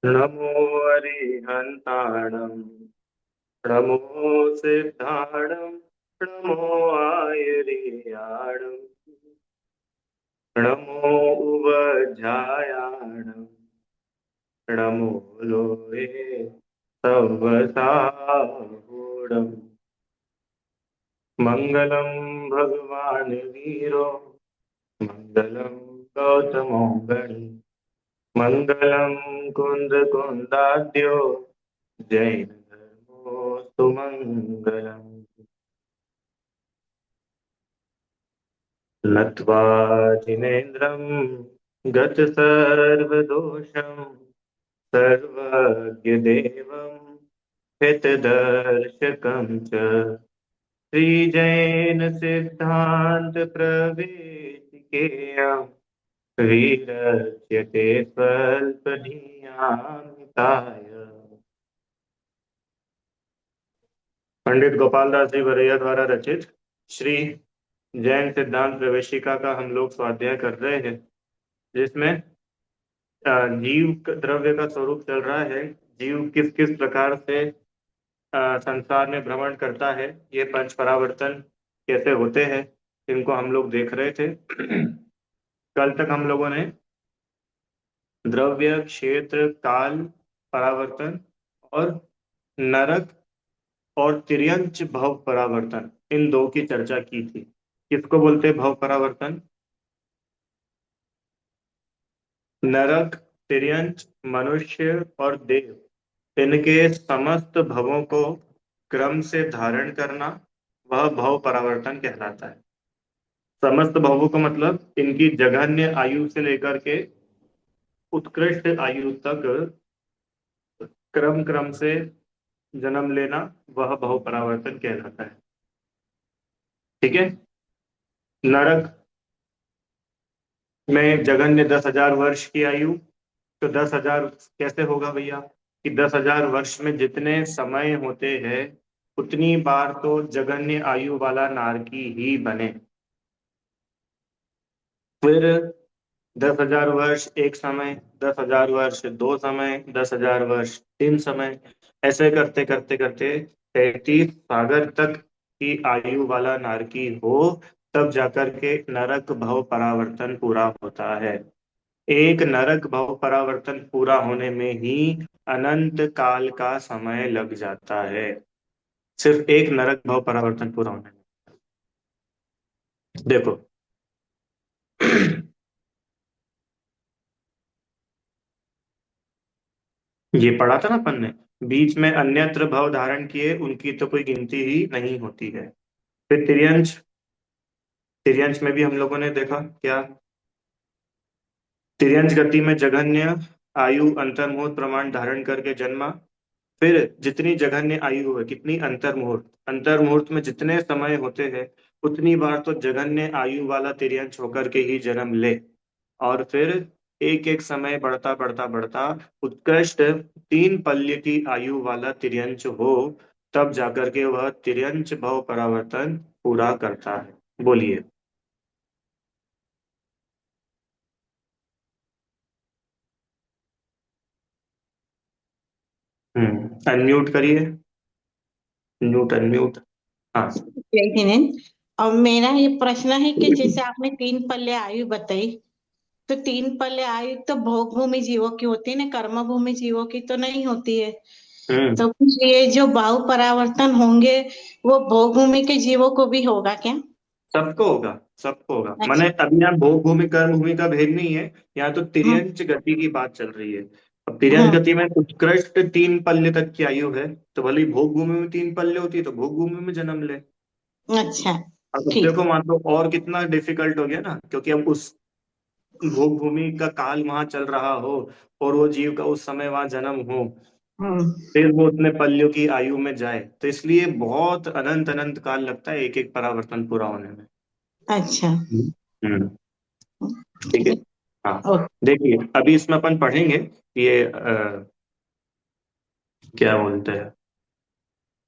नमो अरिहन्ताणं नमो सिद्धाणं नमो आयर्याणं नमो उवध्यायाणं नमो लोहे सवसाहूणम् मङ्गलं भगवान् वीरो मङ्गलं गौतमो गणी मङ्गलं कुन्दकुन्दाद्यो जैन धर्मोऽस्तु मङ्गलम् नत्वा जिनेन्द्रं गतसर्वदोषं सर्वज्ञदेवं हितदर्शकं च श्रीजैनसिद्धान्तप्रवेशिकेयं विरच्यते स्वल्पधियामिताय। पंडित गोपाल दास जी वरैया द्वारा रचित श्री जैन सिद्धांत प्रवेशिका का हम लोग स्वाध्याय कर रहे हैं, जिसमें जीव द्रव्य का स्वरूप चल रहा है। जीव किस किस प्रकार से संसार में भ्रमण करता है, ये पंच परावर्तन कैसे होते हैं, इनको हम लोग देख रहे थे। कल तक हम लोगों ने द्रव्य, क्षेत्र, काल, परावर्तन और नरक और तिर्यंच भव परावर्तन, इन दो की चर्चा की थी। किसको बोलते हैं भव परावर्तन? नरक, तिर्यंच, मनुष्य और देव, इनके समस्त भवों को क्रम से धारण करना, वह भव परावर्तन कहलाता है। समस्त भवों को मतलब इनकी जघन्य आयु से लेकर के उत्कृष्ट आयु तक क्रम क्रम से जन्म लेना, वह भव परावर्तन कहलाता है। ठीक है। नरक में जघन्य 10,000 वर्ष की आयु। तो 10,000 कैसे होगा भैया कि 10,000 वर्ष में जितने समय होते हैं उतनी बार तो जघन्य आयु वाला नारकी ही बने। फिर 10,000 वर्ष एक समय, 10,000 वर्ष दो समय, 10,000 वर्ष तीन समय, ऐसे करते करते करते 33 सागर तक की आयु वाला नारकी हो, तब जाकर के नरक भव परावर्तन पूरा होता है। एक नरक भव परावर्तन पूरा होने में ही अनंत काल का समय लग जाता है, सिर्फ एक नरक भव परावर्तन पूरा होने में। देखो ये पढ़ा था ना अपन ने, बीच में अन्यत्र भव धारण किए उनकी तो कोई गिनती ही नहीं होती है। फिर तिर्यंच, तिर्यंच में भी हम लोगों ने देखा क्या, तिर्यंच गति में जघन्य आयु अंतर्मुहूर्त प्रमाण धारण करके जन्मा। फिर जितनी जघन्य आयु है, कितनी अंतर्मुहूर्त, अंतर्मुहूर्त में जितने समय होते हैं उतनी बार तो जघन्य आयु वाला तिर्यंच होकर के ही जन्म ले। और फिर एक एक समय बढ़ता बढ़ता बढ़ता उत्कृष्ट 3 पल्य की आयु वाला तिर्यंच हो, तब जाकर के वह तिर्यंच भव परावर्तन पूरा करता है। बोलिए। अनम्यूट करिए। Mute unmute. हाँ। जय हिंद। और मेरा ये प्रश्न है कि जैसे आपने 3 पल्ले आयु बताई, तो 3 पल्ले आयु तो भोग भूमि जीवों की होती है ना, कर्म भूमि जीवों की तो नहीं होती है। हम्म तो फिर ये जो भाव परावर्तन होंगे वो भोग भूमि के जीवों को भी होगा क्या? सबको होगा, सबको होगा। अच्छा। माने अभी यहाँ भोग भूमि कर्म भूमि का भेद नहीं है, यहाँ तो हम्म। तिर्यंच गति की बात चल रही है। अब तिर्यंच हम्म। गति में उत्कृष्ट 3 पल्ले तक की आयु है, तो भले ही भोग भूमि में 3 पल्ले होती है तो भोग भूमि में जन्म ले। अच्छा। अब ठीक। देखो मान लो और कितना डिफिकल्ट हो गया ना, क्योंकि अब उस भोग भूमि का काल वहां चल रहा हो और वो जीव का उस समय वहां जन्म हो, हम्म। फिर वो उतने पल्यों की आयु में जाए, तो इसलिए बहुत अनंत अनंत काल लगता है एक एक परावर्तन पूरा होने में। अच्छा। हम्म। ठीक ठीक है। है। हाँ। ओके। देखिए अभी इसमें अपन पढ़ेंगे ये क्या बोलते हैं,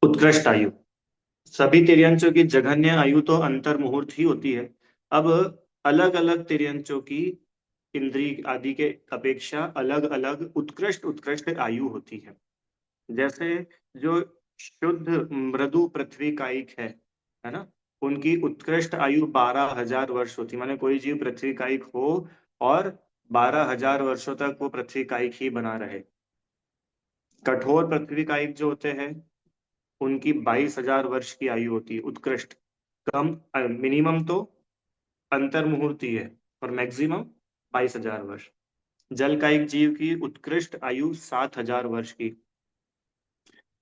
उत्कृष्ट आयु। सभी तिर्यंचों की जघन्य आयु तो अंतर मुहूर्त ही होती है। अब अलग अलग तिर्यंचों की इंद्रिय आदि के अपेक्षा अलग अलग उत्कृष्ट उत्कृष्ट आयु होती है। जैसे जो शुद्ध मृदु पृथ्वी कायिक है ना, उनकी उत्कृष्ट आयु 12,000 वर्ष होती है। माने कोई जीव पृथ्वी कायिक हो और 12,000 वर्षों तक वो पृथ्वी कायिक ही बना रहे। कठोर पृथ्वी कायिक जो होते हैं उनकी 22,000 वर्ष की आयु होती है उत्कृष्ट। कम मिनिमम तो अंतर मुहूर्ती है और मैक्सिमम 22,000 वर्ष। जल कायिक जीव की उत्कृष्ट आयु 7,000 वर्ष की।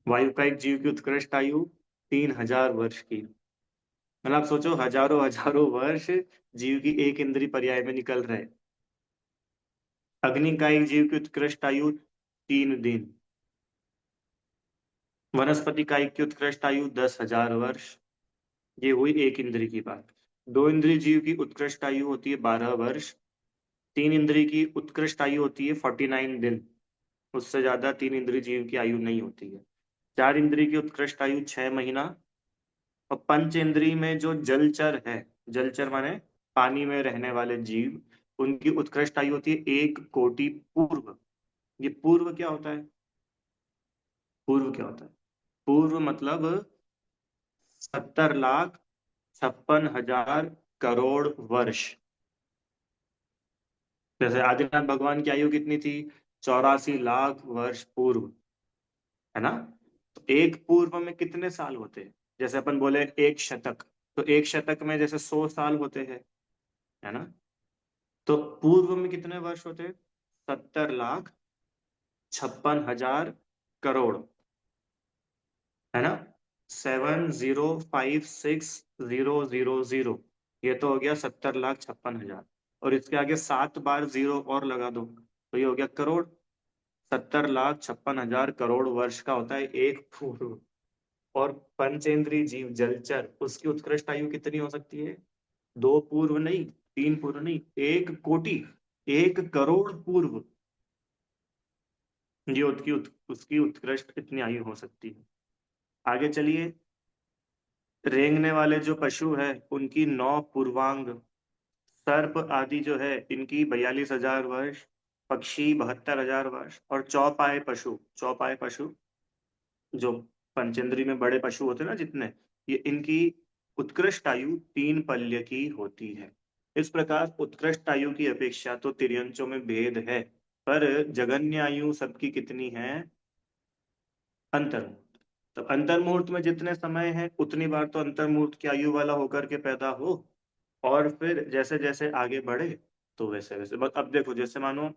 वायु का एक जीव की उत्कृष्ट आयु 3,000 वर्ष की। मतलब आप सोचो हजारों हजारों वर्ष जीव की एक इंद्रिय पर्याय में निकल रहे। अग्नि का एक जीव की उत्कृष्ट आयु 3 दिन। वनस्पति का एक की उत्कृष्ट आयु 10,000 वर्ष। ये हुई एक इंद्रिय की बात। दो इंद्रिय जीव की उत्कृष्ट आयु होती है 12 वर्ष। तीन इंद्रिय की उत्कृष्ट आयु होती है 49 दिन। उससे ज्यादा तीन इंद्रिय जीव की आयु नहीं होती है। चार इंद्रिय की उत्कृष्ट आयु 6 महीना। और पंचेंद्रिय में जो जलचर है, जलचर माने पानी में रहने वाले जीव, उनकी उत्कृष्ट आयु होती है 1 कोटि पूर्व। ये पूर्व क्या होता है? पूर्व क्या होता है? पूर्व मतलब 70,56,000 करोड़ वर्ष। जैसे आदिनाथ भगवान की आयु कितनी थी? 84 लाख वर्ष पूर्व, है ना? तो एक पूर्व में कितने साल होते हैं? जैसे अपन बोले एक शतक, तो एक शतक में जैसे 100 साल होते हैं, है ना? तो पूर्व में कितने वर्ष होते हैं? 70,56,000 करोड़, है ना? 7,056,000। ये तो हो गया 70,56,000। और इसके आगे 7 बार जीरो और लगा दो तो ये हो गया करोड़। 70,56,000 करोड़ वर्ष का होता है एक पूर्व। और पंचेंद्रीय जीव जलचर, उसकी उत्कृष्ट आयु कितनी हो सकती है? दो पूर्व नहीं, तीन पूर्व नहीं, 1 कोटि, 1 करोड़ पूर्व। ये उसकी उत्कृष्ट इतनी आयु हो सकती है। आगे चलिए। रेंगने वाले जो पशु है उनकी 9 पूर्वांग। सर्प आदि जो है इनकी 42,000 वर्ष। पक्षी 72,000 वर्ष। और चौपाए पशु जो पंचेंद्री में बड़े पशु होते हैं ना जितने, ये इनकी उत्कृष्ट आयु 3 पल्य की होती है। इस प्रकार उत्कृष्ट आयु की अपेक्षा तो तिर्यंचों में भेद है, पर जगन्य आयु सबकी कितनी है? अंतर्मुहूर्त। तो अंतर्मुहूर्त में जितने समय है उतनी बार तो अंतर्मुहूर्त की आयु वाला होकर के पैदा हो। और फिर जैसे जैसे आगे बढ़े तो वैसे वैसे बस। अब देखो जैसे मानो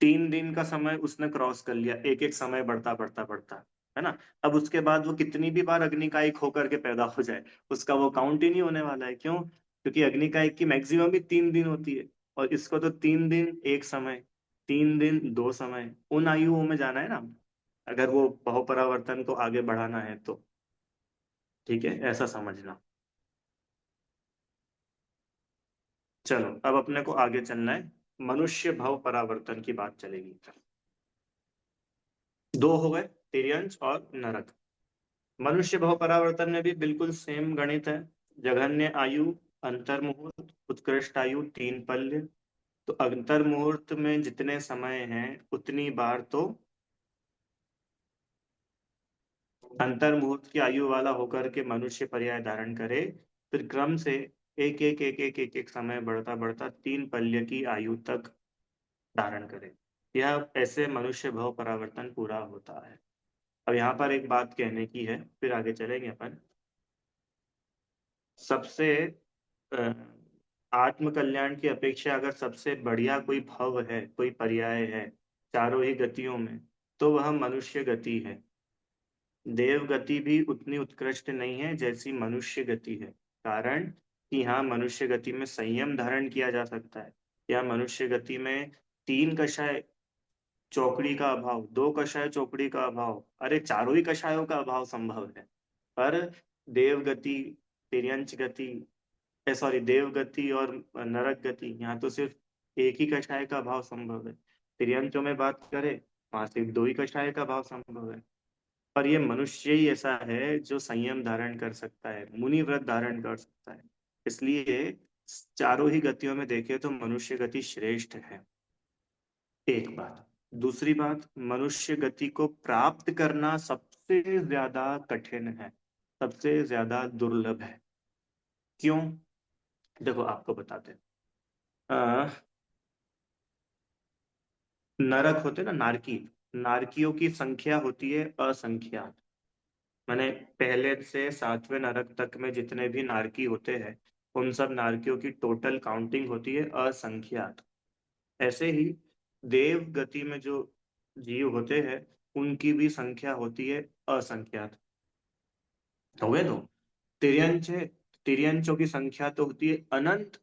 3 दिन का समय उसने क्रॉस कर लिया, एक एक समय बढ़ता बढ़ता बढ़ता, है ना? अब उसके बाद वो कितनी भी बार अग्निकायिक होकर के पैदा हो जाए, उसका वो काउंट ही नहीं होने वाला है। क्यों? क्योंकि अग्निकायिक की मैक्सिमम भी 3 दिन होती है। और इसको तो 3 दिन एक समय, 3 दिन दो समय, उन आयुओं में जाना है ना, अगर वो बहुपरावर्तन को आगे बढ़ाना है तो। ठीक है, ऐसा समझना। चलो अब अपने को आगे चलना है। मनुष्य भव परावर्तन की बात चलेगी। दो हो गए, तिर्यंच और नरक। मनुष्य भव परावर्तन में भी बिल्कुल सेम गणित है। जघन्य आयु, अंतर मुहूर्त, उत्कृष्ट आयु 3 पल्य। तो अंतर मुहूर्त में जितने समय हैं उतनी बार तो अंतर मुहूर्त की आयु वाला होकर के मनुष्य पर्याय धारण करे। फिर क्रम से एक एक एक एक एक एक समय बढ़ता बढ़ता 3 पल्य की आयु तक धारण करे। यह ऐसे मनुष्य भव परावर्तन पूरा होता है। अब यहाँ पर एक बात कहने की है, फिर आगे चलेंगे अपन। सबसे अ, आत्म कल्याण की अपेक्षा अगर सबसे बढ़िया कोई भव है, कोई पर्याय है चारों ही गतियों में, तो वह मनुष्य गति है। देव गति भी उतनी उत्कृष्ट नहीं है जैसी मनुष्य गति है। कारण कि यहाँ मनुष्य गति में संयम धारण किया जा सकता है। यहाँ मनुष्य गति में 3 कषाय चौकड़ी का अभाव, 2 कषाय चौकड़ी का अभाव, अरे चारों ही कषायों का अभाव संभव है। पर देव गति, तिर्यंच गति, सॉरी देव गति और नरक गति, यहाँ तो सिर्फ एक ही कषाय का भाव संभव है। तिर्यंचों में बात करें, वहां सिर्फ 2 ही कषाय का भाव संभव है। पर ये मनुष्य ही ऐसा है जो संयम धारण कर सकता है, मुनि व्रत धारण कर सकता है। इसलिए चारों ही गतियों में देखें तो मनुष्य गति श्रेष्ठ है, एक बात। दूसरी बात, मनुष्य गति को प्राप्त करना सबसे ज्यादा कठिन है, सबसे ज्यादा दुर्लभ है। क्यों? देखो आपको बताते हैं। नरक होते ना, नारकी, नारकियों की संख्या होती है असंख्यात। माने पहले से सातवें नरक तक में जितने भी नारकी होते हैं, उन सब नारकियों की टोटल काउंटिंग होती है असंख्यात। ऐसे ही देव गति में जो जीव होते हैं, उनकी भी संख्या होती है असंख्यात। हो गए दो। तिर्यंच है, तिर्यंचों की संख्या तो होती है अनंत।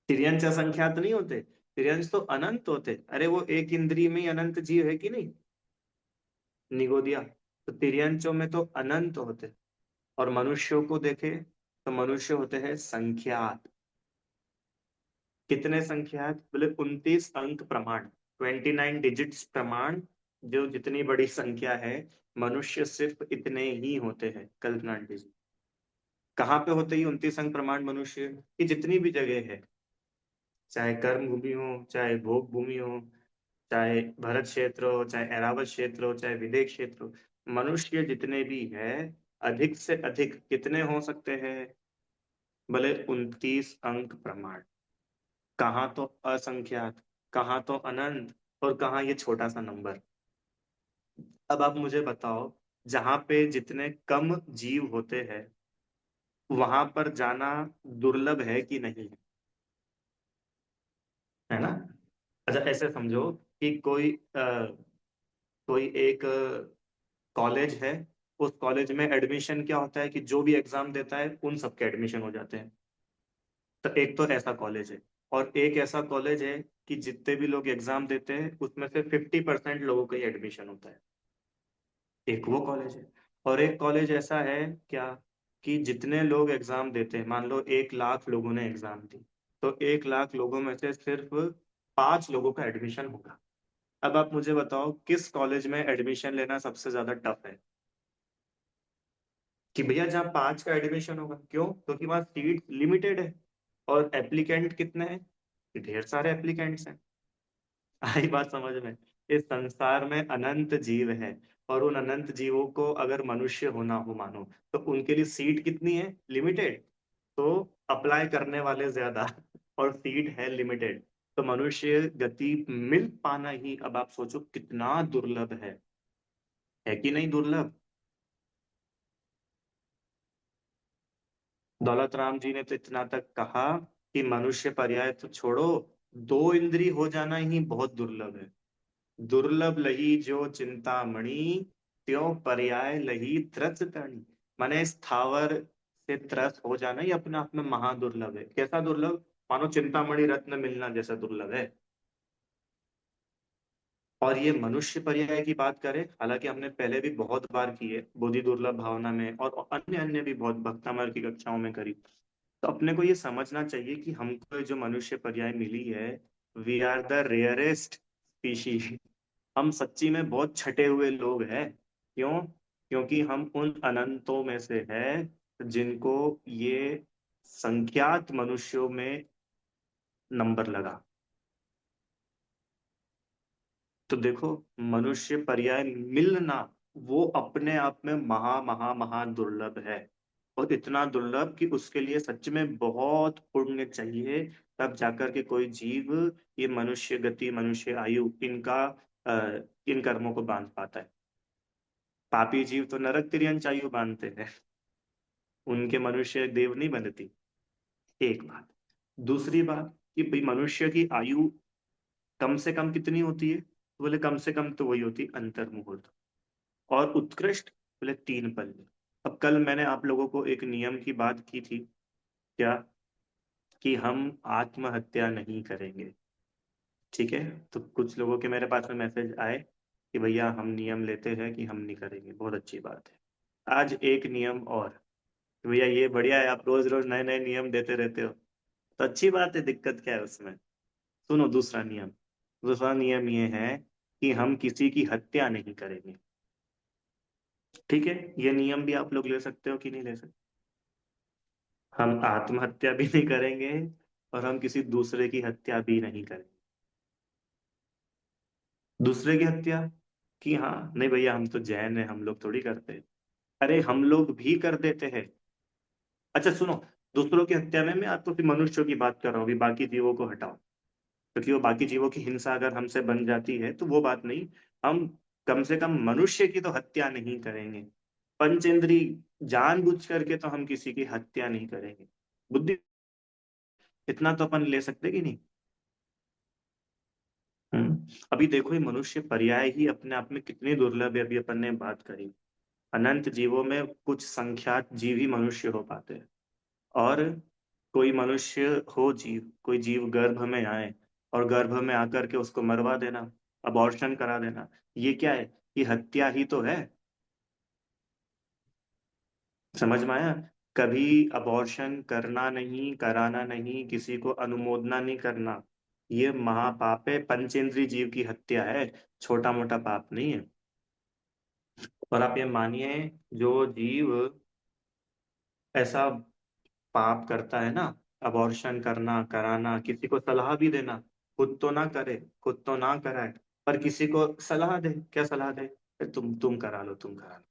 तिर्यंच असंख्यात नहीं होते, तिर्यंच तो अनंत होते। अरे वो एक इंद्रिय में ही अनंत जीव है कि नहीं, निगोदिया। तो तिर्यंचों में तो अनंत होते, और मनुष्यों को देखे तो मनुष्य होते हैं संख्यात। कितने संख्यात? बोले 29 अंक प्रमाण, 29 डिजिट्स प्रमाण। जो जितनी बड़ी संख्या है, मनुष्य सिर्फ इतने ही होते हैं, कल्पना कीजिए। कहाँ पे होते ही 29 अंक प्रमाण मनुष्य की? जितनी भी जगह है, चाहे कर्म भूमि हो, चाहे भोग भूमि हो, चाहे भरत क्षेत्र हो, चाहे ऐरावत क्षेत्र हो, चाहे विदेह क्षेत्र हो, मनुष्य जितने भी है, अधिक से अधिक कितने हो सकते हैं? भले 29 अंक प्रमाण। कहाँ तो असंख्यात, कहाँ तो अनंत, और कहाँ ये छोटा सा नंबर। अब आप मुझे बताओ, जहां पे जितने कम जीव होते हैं, वहां पर जाना दुर्लभ है कि नहीं है? है ना? अच्छा ऐसे समझो कि कोई एक कॉलेज है। उस कॉलेज में एडमिशन क्या होता है कि जो भी एग्जाम देता है उन सबके एडमिशन हो जाते हैं। तो एक तो ऐसा कॉलेज है। और एक ऐसा कॉलेज है कि जितने भी लोग एग्जाम देते हैं, उसमें से 50% लोगों का ही एडमिशन होता है। एक वो कॉलेज है। और एक कॉलेज ऐसा है क्या, कि जितने लोग एग्जाम देते हैं, मान लो 1 लाख लोगों ने एग्जाम दी, तो 1 लाख लोगों में से सिर्फ 5 लोगों का एडमिशन होगा। अब आप मुझे बताओ, किस कॉलेज में एडमिशन लेना सबसे ज्यादा टफ है? कि भैया जहाँ 5 का एडमिशन होगा। क्यों? क्योंकि वहां सीट लिमिटेड है। और एप्लीकेंट कितने हैं? कि ढेर सारे एप्लीकेंट्स हैं। आई बात समझ में? इस संसार में अनंत जीव है, और उन अनंत जीवों को अगर मनुष्य होना हो मानो, तो उनके लिए सीट कितनी है? लिमिटेड। तो अप्लाई करने वाले ज्यादा, और सीट है लिमिटेड। तो मनुष्य गति मिल पाना ही, अब आप सोचो कितना दुर्लभ है कि नहीं दुर्लभ? दौलत राम जी ने तो इतना तक कहा कि मनुष्य पर्याय तो छोड़ो, 2 इंद्री हो जाना ही बहुत दुर्लभ है। दुर्लभ लही जो चिंतामणि, त्यों पर्याय लही त्रस तणी। माने स्थावर से त्रस हो जाना ही अपने आप में महादुर्लभ है। कैसा दुर्लभ? मानो चिंतामणि रत्न मिलना जैसा दुर्लभ है। और ये मनुष्य पर्याय की बात करें, हालांकि हमने पहले भी बहुत बार की है, बोधि दुर्लभ भावना में, और अन्य अन्य भी बहुत भक्तामर की कक्षाओं में करी। तो अपने को ये समझना चाहिए कि हमको जो मनुष्य पर्याय मिली है, we are the rarest species. हम सच्ची में बहुत छटे हुए लोग हैं। क्यों? क्योंकि हम उन अनंतों में से हैं जिनको ये संख्यात मनुष्यों में नंबर लगा। तो देखो, मनुष्य पर्याय मिलना, वो अपने आप में महा महा महा दुर्लभ है। और इतना दुर्लभ कि उसके लिए सच में बहुत पुण्य चाहिए, तब जाकर के कोई जीव ये मनुष्य गति, मनुष्य आयु, इन कर्मों को बांध पाता है। पापी जीव तो नरक तिर्यंच आयु बांधते हैं, उनके मनुष्य देव नहीं बनती। एक बात। दूसरी बात, कि भाई मनुष्य की आयु कम से कम कितनी होती है? तो बोले कम से कम तो वही होती अंतर्मुहूर्त। और उत्कृष्ट बोले 3 पल्ले। अब कल मैंने आप लोगों को एक नियम की बात की थी, क्या? कि हम आत्महत्या नहीं करेंगे। ठीक है? तो कुछ लोगों के मेरे पास में मैसेज आए कि भैया हम नियम लेते हैं कि हम नहीं करेंगे। बहुत अच्छी बात है। आज एक नियम और। तो भैया ये बढ़िया है, आप रोज रोज नए नए नियम देते रहते हो, तो अच्छी बात है, दिक्कत क्या है उसमें? सुनो दूसरा नियम। दूसरा नियम ये है कि हम किसी की हत्या नहीं करेंगे। ठीक है? ये नियम भी आप लोग ले सकते हो कि नहीं ले सकते? हम आत्महत्या भी नहीं करेंगे और हम किसी दूसरे की हत्या भी नहीं करेंगे। दूसरे की हत्या कि हाँ नहीं भैया, हम तो जैन है, हम लोग थोड़ी करते हैं। अरे हम लोग भी कर देते हैं। अच्छा सुनो, दूसरों की हत्या में मैं आपको सिर्फ मनुष्यों की बात कर रहा हूँ, अभी बाकी जीवों को हटाओ। क्योंकि वो बाकी जीवों की हिंसा अगर हमसे बन जाती है तो वो बात नहीं। हम कम से कम मनुष्य की तो हत्या नहीं करेंगे। पंचेंद्री जानबूझ करके तो हम किसी की हत्या नहीं करेंगे। बुद्धि इतना तो अपन ले सकते कि नहीं। अभी देखो ये मनुष्य पर्याय ही अपने आप में कितनी दुर्लभ है, अभी अपन ने बात करी। अनंत जीवों में कुछ संख्यात जीव ही मनुष्य हो पाते हैं। और कोई मनुष्य हो जीव, कोई जीव गर्भ में आए और गर्भ में आकर के उसको मरवा देना, अबॉर्शन करा देना, ये क्या है? ये हत्या ही तो है। समझ में आया? कभी अबॉर्शन करना नहीं, कराना नहीं, किसी को अनुमोदना नहीं करना, ये महापाप है, पंचेंद्रीय जीव की हत्या है, छोटा मोटा पाप नहीं है। और आप ये मानिए, जो जीव ऐसा पाप करता है ना, अबॉर्शन करना, कराना, किसी को सलाह भी देना, खुद तो ना करे, खुद तो ना कराए, पर किसी को सलाह दे, क्या सलाह दे? तुम करा लो, तुम करा लो।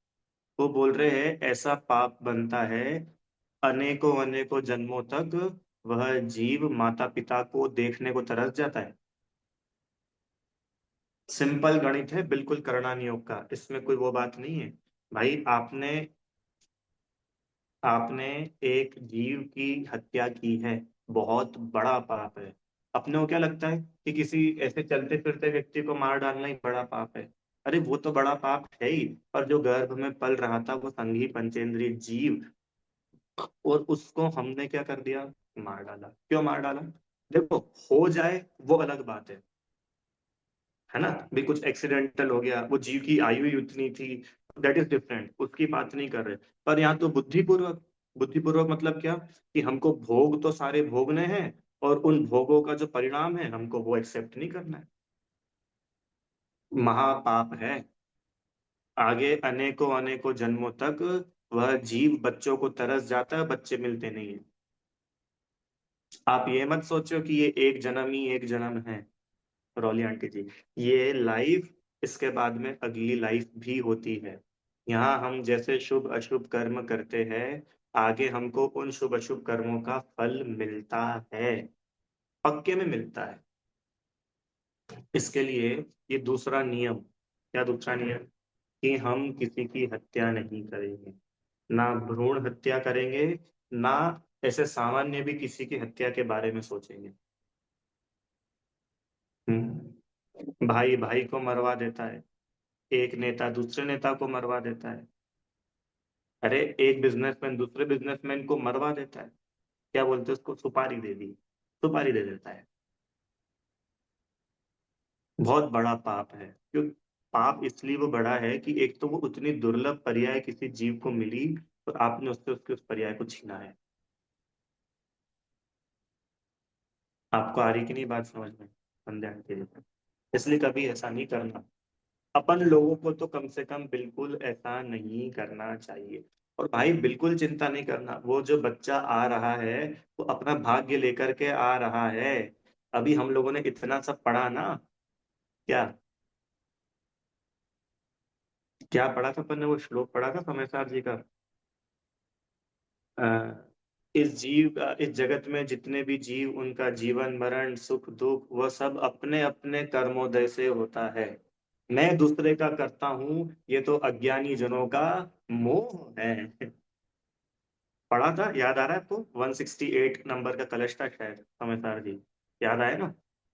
वो बोल रहे हैं ऐसा पाप बनता है, अनेकों अनेकों जन्मों तक वह जीव माता पिता को देखने को तरस जाता है। सिंपल गणित है, बिल्कुल करना नियोग का, इसमें कोई वो बात नहीं है। भाई आपने आपने एक जीव की हत्या की है, बहुत बड़ा पाप है। अपने को क्या लगता है कि किसी ऐसे चलते फिरते व्यक्ति को मार डालना ही बड़ा पाप है? अरे वो तो बड़ा पाप है ही, पर जो गर्भ में पल रहा था वो संघी पंचेंद्रिय जीव, और उसको हमने क्या कर दिया? मार डाला। क्यों मार डाला? देखो, हो जाए वो अलग बात है ना, भी कुछ एक्सीडेंटल हो गया, वो जीव की आयु ही उतनी थी, दैट इज डिफरेंट, उसकी बात नहीं कर रहे। पर यहाँ तो बुद्धिपूर्वक, बुद्धिपूर्वक मतलब क्या? कि हमको भोग तो सारे भोगने हैं, और उन भोगों का जो परिणाम है हमको वो एक्सेप्ट नहीं करना है। महापाप है। आगे अनेकों अनेकों जन्मों तक वह जीव बच्चों को तरस जाता है, बच्चे मिलते नहीं है। आप ये मत सोचो कि ये एक जन्म ही एक जन्म है, रॉली आंटी जी। ये लाइफ, इसके बाद में अगली लाइफ भी होती है। यहाँ हम जैसे शुभ अशुभ कर्म करते हैं, आगे हमको उन शुभ अशुभ कर्मों का फल मिलता है, पक्के में मिलता है। इसके लिए ये दूसरा नियम, क्या दूसरा नियम? कि हम किसी की हत्या नहीं करेंगे, ना भ्रूण हत्या करेंगे, ना ऐसे सामान्य भी किसी की हत्या के बारे में सोचेंगे। भाई भाई को मरवा देता है, एक नेता दूसरे नेता को मरवा देता है। अरे एक बिजनेसमैन दूसरे बिजनेसमैन को मरवा देता है। क्या बोलते हैं उसको? सुपारी दे दी, सुपारी दे देता है। बहुत बड़ा पाप है। क्यों? पाप इसलिए वो बड़ा है कि एक तो वो उतनी दुर्लभ पर्याय किसी जीव को मिली, और आपने उससे उसके उस पर्याय को छीना है। आपको आ रही कि नहीं बात समझ में? बंदे के लिए, इसलिए कभी ऐसा नहीं करना। अपन लोगों को तो कम से कम बिल्कुल ऐसा नहीं करना चाहिए। और भाई बिल्कुल चिंता नहीं करना, वो जो बच्चा आ रहा है वो अपना भाग्य लेकर के आ रहा है। अभी हम लोगों ने इतना सब पढ़ा ना। क्या? क्या पढ़ा था अपन ने? वो श्लोक पढ़ा था समय जी का। इस जगत में जितने भी जीव, उनका जीवन मरण सुख दुख वह सब अपने अपने कर्मोदय से होता है। मैं दूसरे का करता हूँ, ये तो अज्ञानी जनों का मोह है। पढ़ा था, याद आ रहा है आपको? 168 नंबर का कलश था शायद, समझदार जी। याद आया ना?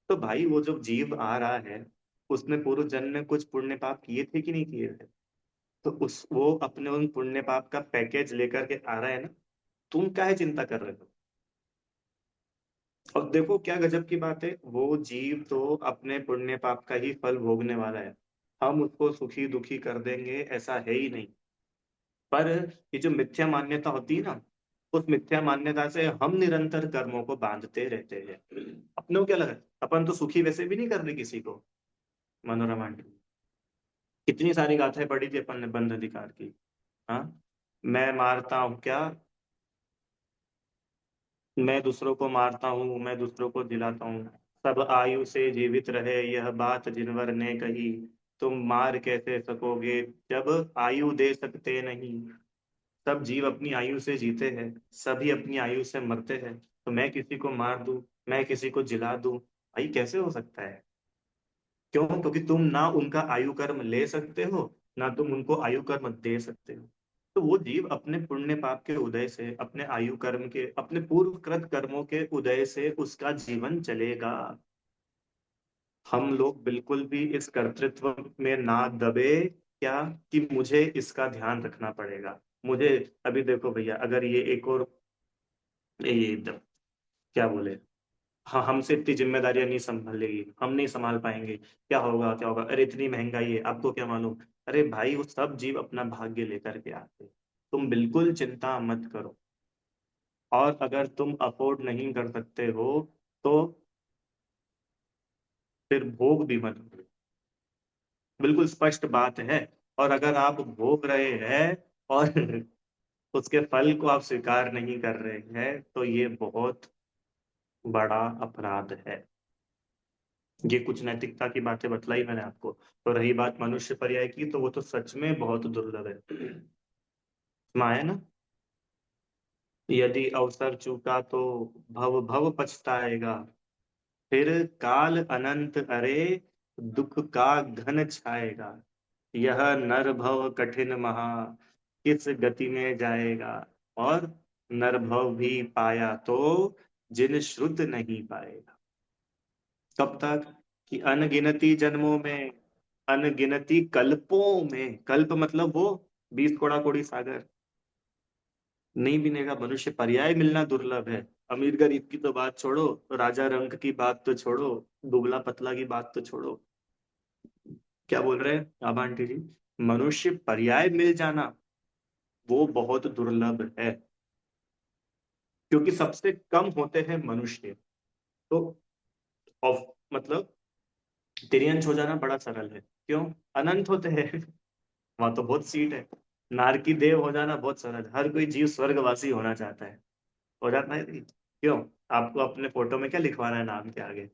तो भाई वो जो जीव आ रहा है, उसने पूर्व जन्म में कुछ पुण्य पाप किए थे कि नहीं किए थे? तो उस वो अपने उन पुण्य पाप का पैकेज लेकर के आ रहा है ना। तुम क्या है चिंता कर रहे हो? और देखो क्या गजब की बात है, वो जीव तो अपने पुण्य पाप का ही फल भोगने वाला है। हम उसको सुखी दुखी कर देंगे ऐसा है ही नहीं। पर ये जो मिथ्या मान्यता होती है ना, उस मिथ्या मान्यता से हम निरंतर कर्मों को बांधते रहते हैं। अपने को क्या लगा, अपन तो सुखी वैसे भी नहीं कर रहे किसी को। मनोरमा आंटी, कितनी सारी गाथाएं पढ़ी थी अपन ने बंध अधिकार की। हाँ, मैं मारता हूँ क्या? मैं दूसरों को मारता हूँ, मैं दूसरों को दिलाता हूँ। सब आयु से जीवित रहे, यह बात जिनवर ने कही। तुम मार कैसे सकोगे जब आयु दे सकते नहीं। सब जीव अपनी आयु से जीते हैं, सभी अपनी आयु से मरते हैं। तो मैं किसी को मार दूं, मैं किसी को जिला दूं, भाई कैसे हो सकता है? क्यों? क्योंकि तुम ना उनका आयु कर्म ले सकते हो, ना तुम उनको आयु कर्म दे सकते हो। तो वो जीव अपने पुण्य पाप के उदय से, अपने आयु कर्म के, अपने पूर्व कृत कर्मों के उदय से उसका जीवन चलेगा। हम लोग बिल्कुल भी इस कर्तृत्व में ना दबे, क्या कि मुझे इसका ध्यान रखना पड़ेगा। मुझे अभी देखो भैया, अगर ये एक और ये क्या बोले, हाँ हमसे इतनी जिम्मेदारियां नहीं संभालेगी, हम नहीं संभाल पाएंगे, क्या होगा क्या होगा, अरे इतनी महंगाई है, आपको क्या मालूम। अरे भाई वो सब जीव अपना भाग्य लेकर के आते हैं। तुम बिल्कुल चिंता मत करो। और अगर तुम अफोर्ड नहीं कर सकते हो तो फिर भोग भी मत करो। बिल्कुल स्पष्ट बात है। और अगर आप भोग रहे हैं और उसके फल को आप स्वीकार नहीं कर रहे हैं तो ये बहुत बड़ा अपराध है। ये कुछ नैतिकता की बातें बतलाई मैंने आपको। तो रही बात मनुष्य पर्याय की, तो वो तो सच में बहुत दुर्लभ है। माया ना, यदि अवसर चूका तो भव भव पछताएगा। फिर काल अनंत अरे, दुख का घन छाएगा। यह नर भव कठिन महा, किस गति में जाएगा। और नर भव भी पाया तो जिन श्रुत नहीं पाएगा। कब तक? कि अनगिनती जन्मों में, अनगिनती कल्पों में, कल्प मतलब वो 20 कोड़ा कोड़ी सागर, नहीं मिलेगा मनुष्य पर्याय मिलना दुर्लभ है। अमीर गरीब की तो बात छोड़ो, राजा रंक की बात तो छोड़ो, दुबला पतला की बात तो छोड़ो। क्या बोल रहे हैं आभा आंटी जी? मनुष्य पर्याय मिल जाना वो बहुत दुर्लभ है, क्योंकि सबसे कम होते हैं मनुष्य। तो ऑफ मतलब तिर्यंच हो जाना बड़ा सरल है। क्यों? अनंत होते हैं। वहां तो बहुत सीट है। नारकी देव हो जाना बहुत सरल है, हर कोई जीव स्वर्गवासी होना चाहता है। हो जाता है नहीं? क्यों? आपको अपने फोटो में क्या लिखवाना है नाम के आगे?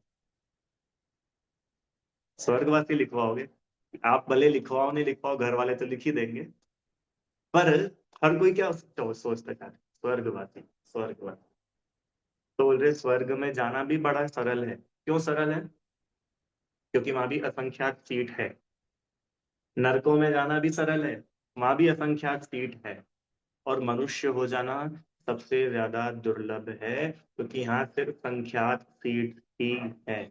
स्वर्गवासी लिखवाओगे। आप भले लिखवाओ नहीं लिखवाओ, घर वाले तो लिख ही देंगे। पर हर कोई क्या सोचता है? स्वर्गवासी, स्वर्गवासी। तो बोल रहे स्वर्ग में जाना भी बड़ा सरल है। क्यों सरल है? क्योंकि वहां भी असंख्यात सीट है। नरकों में जाना भी सरल है, वहां भी असंख्यात सीट है। और मनुष्य हो जाना सबसे ज्यादा दुर्लभ है, क्योंकि यहाँ सिर्फ संख्यात सीट ही है।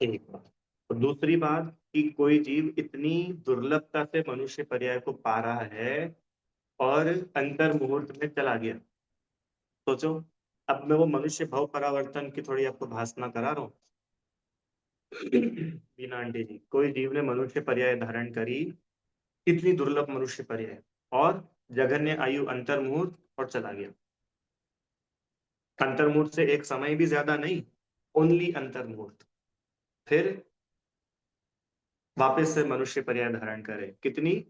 एक बात। और दूसरी बात कि कोई जीव इतनी दुर्लभता से मनुष्य पर्याय को पा रहा है और अंतर मुहूर्त में चला गया। सोचो। अब मैं वो मनुष्य भाव परावर्तन की थोड़ी आपको भाषण करा रहा हूँ। बीना आंटी जी, कोई जीव ने मनुष्य पर्याय धारण करी, इतनी दुर्लभ मनुष्य पर्याय, और जघन्य आयु अंतर मुहूर्त और चला गया। अंतर मुहूर्त से एक समय भी ज्यादा नहीं, ओनली अंतर मुहूर्त। फिर वापस से मनुष्य पर्याय धारण करे, कितनी?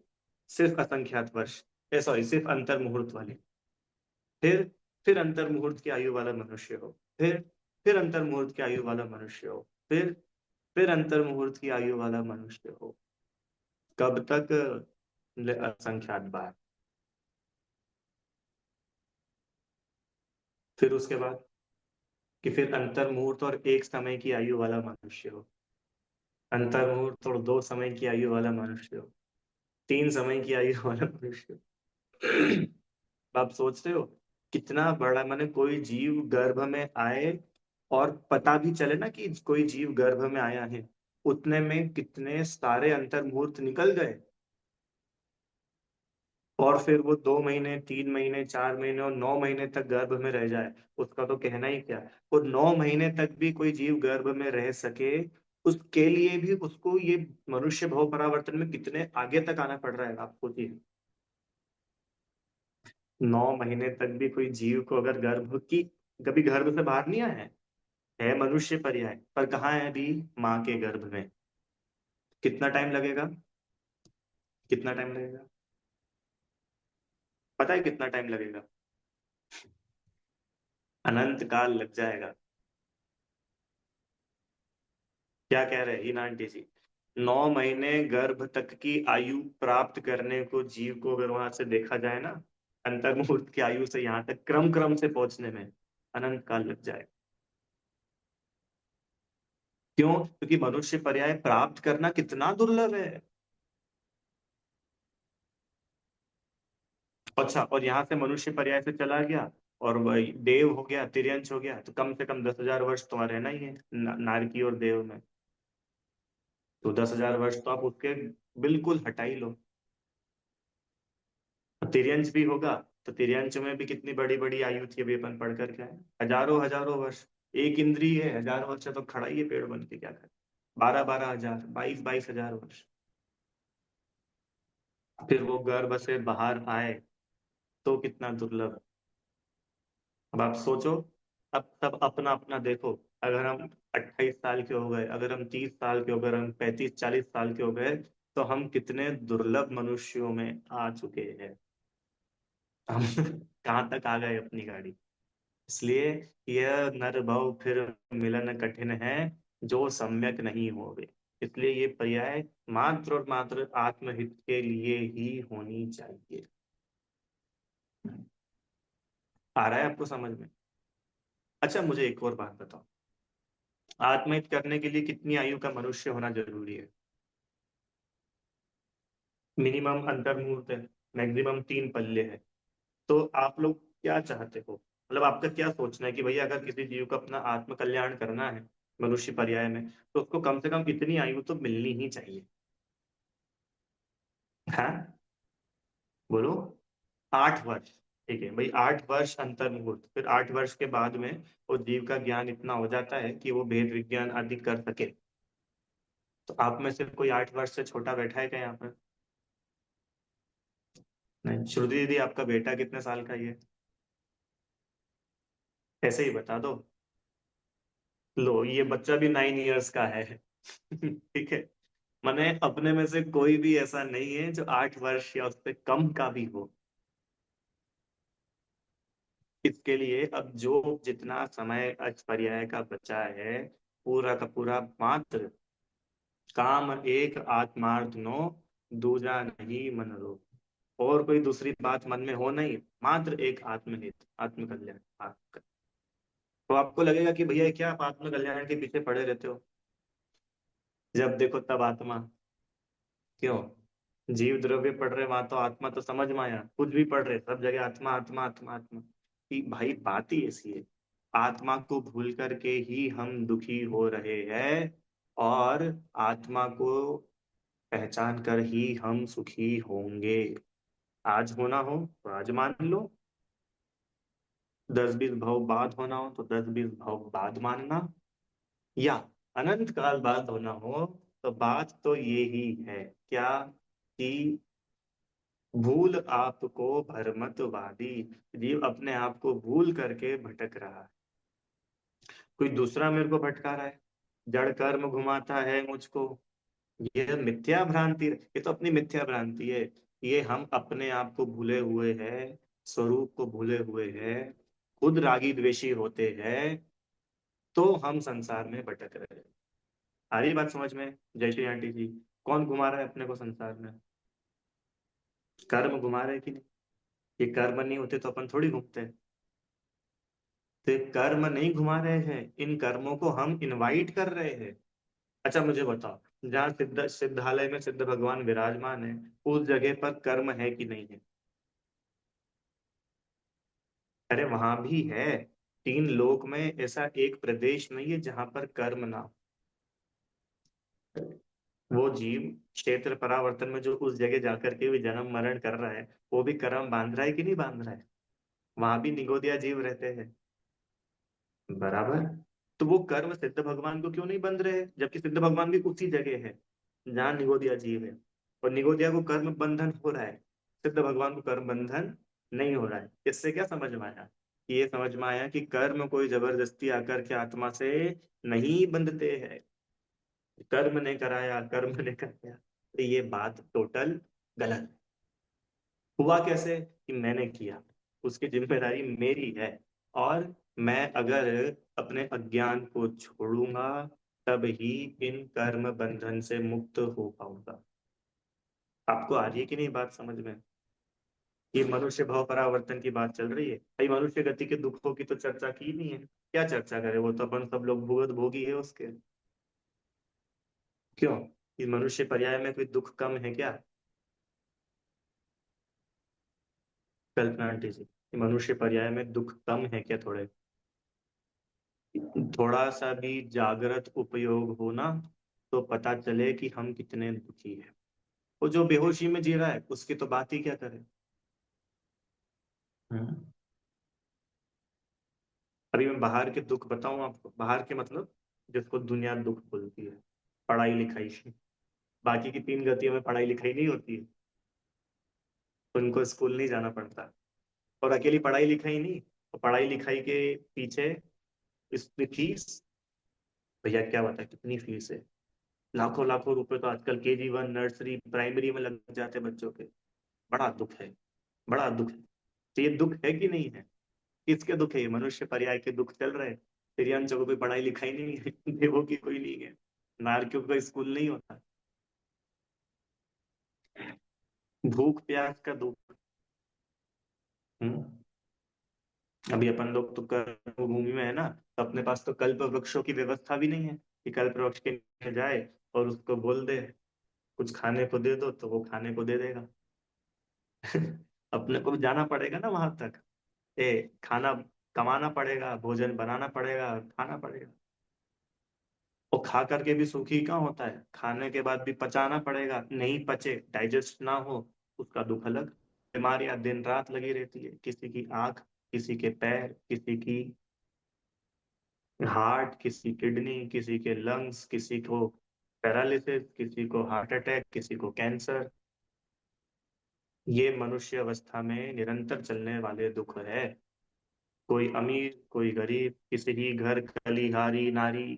सिर्फ असंख्यात वर्ष, सॉरी सिर्फ अंतर मुहूर्त वाली। फिर फिर अंतर मुहूर्त की आयु वाला मनुष्य हो। फिर अंतर मुहूर्त की आयु वाला मनुष्य हो। फिर अंतर मुहूर्त की आयु वाला मनुष्य हो। कब तक? असंख्यात बार। फिर उसके बाद कि फिर अंतर मुहूर्त और एक समय की आयु वाला मनुष्य हो। अंतर मुहूर्त और 2 समय की आयु वाला मनुष्य हो। 3 समय की आयु वाला मनुष्य हो। आप सोच रहे हो कितना बड़ा, माने कोई जीव गर्भ में आए और पता भी चले ना कि कोई जीव गर्भ में आया है, उतने में कितने सारे अंतर मुहूर्त निकल गए। और फिर वो 2 महीने, 3 महीने, 4 महीने और 9 महीने तक गर्भ में रह जाए, उसका तो कहना ही क्या। और 9 महीने तक भी कोई जीव गर्भ में रह सके, उसके लिए भी उसको ये मनुष्य भाव परावर्तन में कितने आगे तक आना पड़ रहा है आपको जी। 9 महीने तक भी कोई जीव को अगर गर्भ की, कभी गर्भ से बाहर नहीं आया है मनुष्य पर्याय, पर कहाँ है अभी? माँ के गर्भ में। कितना टाइम लगेगा? कितना टाइम लगेगा? पता है कितना टाइम लगेगा? अनंत काल लग जाएगा। क्या कह रहे हैं इन आंटी जी? 9 महीने गर्भ तक की आयु प्राप्त करने को जीव को अगर वहां से देखा जाए ना, अंतर मुहूर्त की आयु से यहाँ तक क्रम क्रम से पहुंचने में अनंत काल लग जाएगा। क्यों? क्योंकि मनुष्य पर्याय प्राप्त करना कितना दुर्लभ है। अच्छा, और यहाँ से मनुष्य पर्याय से चला गया और वही देव हो गया, तिर्यंश हो गया, तो कम से कम 10,000 वर्ष तो वहाँ रहना ही है नारकी और देव में। तो 10,000 वर्ष तो आप उसके बिल्कुल हटा ही लो। तिर्यंश भी होगा, तो तिर्यंश में भी कितनी बड़ी बड़ी आयु थी, अभी अपन पढ़ कर क्या है, हजारों हजारों वर्ष। एक इंद्री है, 1,000 वर्ष है तो खड़ा ही है पेड़ बन के, क्या करे। 12-12 हजार, 22-22 हजार वर्ष। फिर वो गर्भ से बाहर आए तो कितना दुर्लभ। अब आप सोचो, अब सब अपना अपना देखो। अगर हम 28 साल के हो गए, अगर हम 30 साल के हो गए, अगर हम 35-40 साल के हो गए, तो हम कितने दुर्लभ मनुष्यों में आ चुके हैं। हम कहाँ तक आ गए अपनी गाड़ी। इसलिए यह नर भव फिर मिलन कठिन है, जो सम्यक नहीं होवे। इसलिए ये पर्याय मात्र और मात्र आत्महित के लिए ही होनी चाहिए। आ रहा है आपको समझ में? अच्छा, मुझे एक और बात बताओ, आत्महित करने के लिए कितनी आयु का मनुष्य होना जरूरी है? मिनिमम अंतर्मुहूर्त है, मैक्सिमम 3 पल्ले है। तो आप लोग क्या चाहते हो, मतलब आपका क्या सोचना है कि भैया अगर किसी जीव को अपना आत्म कल्याण करना है मनुष्य पर्याय में, तो उसको कम से कम इतनी आयु तो मिलनी ही चाहिए। हाँ, बोलो। 8 वर्ष। ठीक है भाई, 8 वर्ष अंतर मुहूर्त, फिर 8 वर्ष के बाद में वो जीव का ज्ञान इतना हो जाता है कि वो भेद विज्ञान आदि कर सके। तो आप में से कोई 8 वर्ष से छोटा बैठा है क्या यहाँ पर? नहीं। श्रुति दीदी, आपका बेटा कितने साल का ये? ऐसे ही बता दो। लो, ये बच्चा भी 9 इयर्स का है। ठीक है। माने अपने में से कोई भी ऐसा नहीं है जो 8 वर्ष या उससे कम का भी हो। इसके लिए अब जो जितना समय पर्याय का बचा है, पूरा का पूरा मात्र काम एक आत्मार्थ नो, दूजा नहीं मन रो। और कोई दूसरी बात मन में हो नहीं, मात्र एक आत्महित, आत्म कल्याण। तो आपको लगेगा कि भैया क्या आप आत्म कल्याण के पीछे पड़े रहते हो, जब देखो तब आत्मा। क्यों? जीव द्रव्य पढ़ रहे वहां तो आत्मा तो समझ में आया, कुछ भी पढ़ रहे सब जगह आत्मा आत्मा आत्मा आत्मा। कि भाई बात ही ऐसी है, आत्मा को भूल करके ही हम दुखी हो रहे हैं, और आत्मा को पहचान कर ही हम सुखी होंगे। आज होना हो तो आज मान लो, 10-20 भव बाद होना हो तो 10-20 भव बाद मानना, या अनंत काल बाद होना हो, तो बात तो ये ही है क्या, कि भूल आपको भरमतवादी, जीव अपने आप को भूल करके भटक रहा है। कोई दूसरा मेरे को भटका रहा है, जड़ कर्म घुमाता है मुझको। ये मिथ्या भ्रांति, ये तो अपनी मिथ्या भ्रांति है। ये हम अपने आप को भूले हुए हैं, स्वरूप को भूले हुए हैं, खुद रागी द्वेषी होते हैं, तो हम संसार में भटक रहे हैं। आ रही बात समझ में जय श्री आंटी जी? कौन घुमा रहा है अपने को संसार में? कर्म घुमा रहे हैं कि नहीं? ये कर्म नहीं होते तो अपन थोड़ी घूमते। तो ये कर्म नहीं घुमा रहे हैं, इन कर्मों को हम इनवाइट कर रहे हैं। अच्छा, मुझे बताओ, जहाँ सिद्धालय में सिद्ध भगवान विराजमान है, उस जगह पर कर्म है कि नहीं है? अरे वहां भी है। 3 लोक में ऐसा एक प्रदेश नहीं है जहां पर कर्म ना हो। वो जीव क्षेत्र परावर्तन में जो उस जगह जाकर के भी जन्म मरण कर रहा है, वो भी कर्म बांध रहा है कि नहीं बांध रहा है? वहां भी निगोदिया जीव रहते हैं। बराबर। तो वो कर्म सिद्ध भगवान को क्यों नहीं बंध रहे, जबकि सिद्ध भगवान भी उसी जगह है जहाँ निगोदिया जीव है। और निगोदिया को कर्म बंधन हो रहा है, सिद्ध भगवान को कर्म बंधन नहीं हो रहा है। इससे क्या समझ में आया? कि ये समझ में आया कि कर्म कोई जबरदस्ती आकर के आत्मा से नहीं बंधते हैं। कर्म ने कराया, कर्म ने कराया, तो ये बात टोटल गलत है। हुआ कैसे? कि मैंने किया, उसकी जिम्मेदारी मेरी है। और मैं अगर अपने अज्ञान को छोड़ूंगा तब ही इन कर्म बंधन से मुक्त हो पाऊंगा। आपको आ रही है कि नहीं बात समझ में? ये मनुष्य भाव परावर्तन की बात चल रही है भाई। मनुष्य गति के दुखों की तो चर्चा की नहीं है, क्या चर्चा करे, वो तो अपन सब लोग भुगत भोगी है उसके। क्यों? इस मनुष्य पर्याय में कोई दुख कम है क्या? कल्पना आंटी जी, ये मनुष्य पर्याय में दुख कम है क्या थोड़े? थोड़ा सा भी जागृत उपयोग हो ना, तो पता चले कि हम कितने दुखी हैं। वो जो बेहोशी में जी रहा है उसकी तो बात ही क्या करें। हम्म। अभी मैं बाहर के दुख बताऊं आपको, बाहर के मतलब जिसको दुनिया दुख बोलती है, पढ़ाई लिखाई। बाकी की तीन गतियों में पढ़ाई लिखाई नहीं होती है, उनको स्कूल नहीं जाना पड़ता। और अकेली पढ़ाई लिखाई नहीं, और पढ़ाई लिखाई के पीछे इसकी फीस, भैया क्या बता कितनी फीस है। लाखों लाखों रुपए तो आजकल KG1 नर्सरी प्राइमरी में लग जाते हैं बच्चों के। बड़ा दुख है, बड़ा दुख है। तो ये दुख है कि नहीं है? किसके दुख है? ये मनुष्य पर्याय के दुख चल रहे हैं। तिरछों को कोई पढ़ाई लिखाई नहीं है, देवों की कोई नहीं है, नारकियों का स्कूल नहीं होता। भूख प्यास का दुख। हम्म। अभी अपन लोग तो कर्म भूमि में है ना, तो अपने पास तो कल्प वृक्षों की व्यवस्था भी नहीं है कि कल्प वृक्ष के नीचे जाए और उसको बोल दे कुछ खाने को दे दो तो वो खाने को दे देगा। अपने को भी जाना पड़ेगा ना वहां तक। खाना कमाना पड़ेगा, भोजन बनाना पड़ेगा, खाना पड़ेगा। और खा करके भी सुखी कहाँ होता है, खाने के बाद भी पचाना पड़ेगा, नहीं पचे डाइजेस्ट ना हो उसका दुख अलग। बीमारियां दिन रात लगी रहती है, किसी की आंख, किसी के पैर, किसी की हार्ट, किसी किडनी, किसी के लंग्स, किसी को पैरालिसिस, किसी को हार्ट अटैक, किसी को कैंसर। ये मनुष्य अवस्था में निरंतर चलने वाले दुख है। कोई अमीर कोई गरीब, किसी ही घर कलिहारी नारी,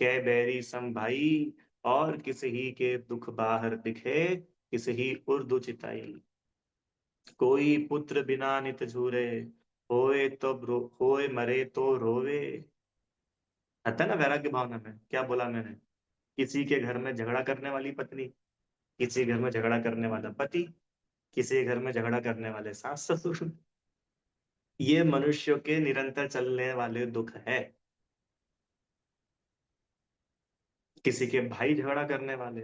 कै बैरी सम भाई, और किसी ही के दुख बाहर दिखे, किसी ही उर्दू चिताई। कोई पुत्र बिना नित झूरे, होए मरे तो रोवे। आता है ना वैराग्य भावना में, क्या बोला मैंने? किसी के घर में झगड़ा करने वाली पत्नी, किसी घर में झगड़ा करने वाला पति, किसी घर में झगड़ा करने वाले सास ससुर। ये मनुष्य के निरंतर चलने वाले दुख है। किसी के भाई झगड़ा करने वाले,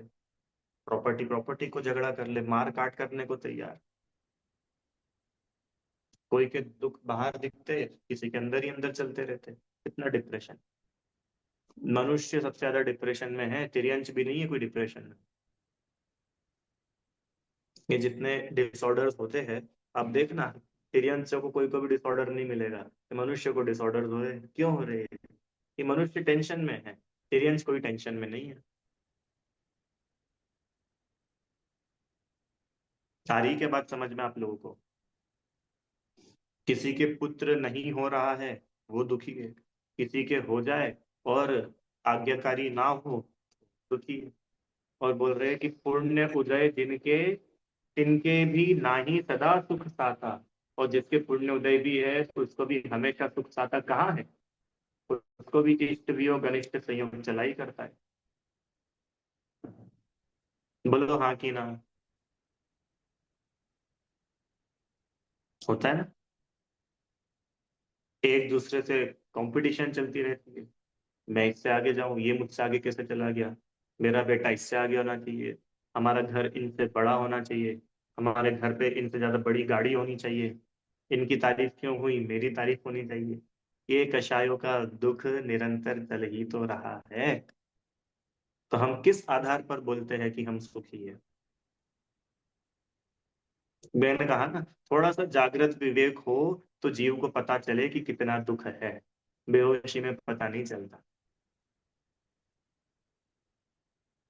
प्रॉपर्टी प्रॉपर्टी को झगड़ा कर ले, मार काट करने को तैयार। कोई के दुख बाहर दिखते, किसी के अंदर ही अंदर चलते रहते। कितना डिप्रेशन। मनुष्य सबसे ज्यादा डिप्रेशन में है, तिर्यंच भी नहीं है कोई डिप्रेशन में। ये जितने डिसऑर्डर्स होते हैं, आप देखना, तिर्यंचों को कोई को भी डिसऑर्डर नहीं मिलेगा। ये मनुष्य को डिसऑर्डर हो रहे हैं, क्यों हो रहे हैं? ये मनुष्य टेंशन में है, तिर्यंच कोई टेंशन में नहीं है। सारी के बात समझ में आप लोगों को? किसी के पुत्र नहीं हो रहा है, वो दुखी है। किसी के हो जाए और आज्ञाकारी ना हो, दुखी है। और बोल रहे हैं कि पुण्य उदय जिनके, तिनके भी नाही सदा सुख साता। और जिसके पुण्य उदय भी है तो उसको भी हमेशा सुख साता कहाँ है? उसको भी इष्ट वियोग अनिष्ट संयोग चला ही करता है। बोलो हाँ कि ना? होता है ना। एक दूसरे से कंपटीशन चलती रहती है। मैं इससे आगे जाऊं, ये मुझसे आगे कैसे चला गया, मेरा बेटा इससे आगे होना चाहिए, हमारा घर इनसे बड़ा होना चाहिए, हमारे घर पे इनसे ज्यादा बड़ी गाड़ी होनी चाहिए, इनकी तारीफ क्यों हुई, मेरी तारीफ होनी चाहिए। ये कषायों का दुख निरंतर चल ही तो रहा है। तो हम किस आधार पर बोलते हैं कि हम सुखी है? मैंने कहा ना, थोड़ा सा जागृत विवेक हो तो जीव को पता चले कि कितना दुख है। बेहोशी में पता नहीं चलता।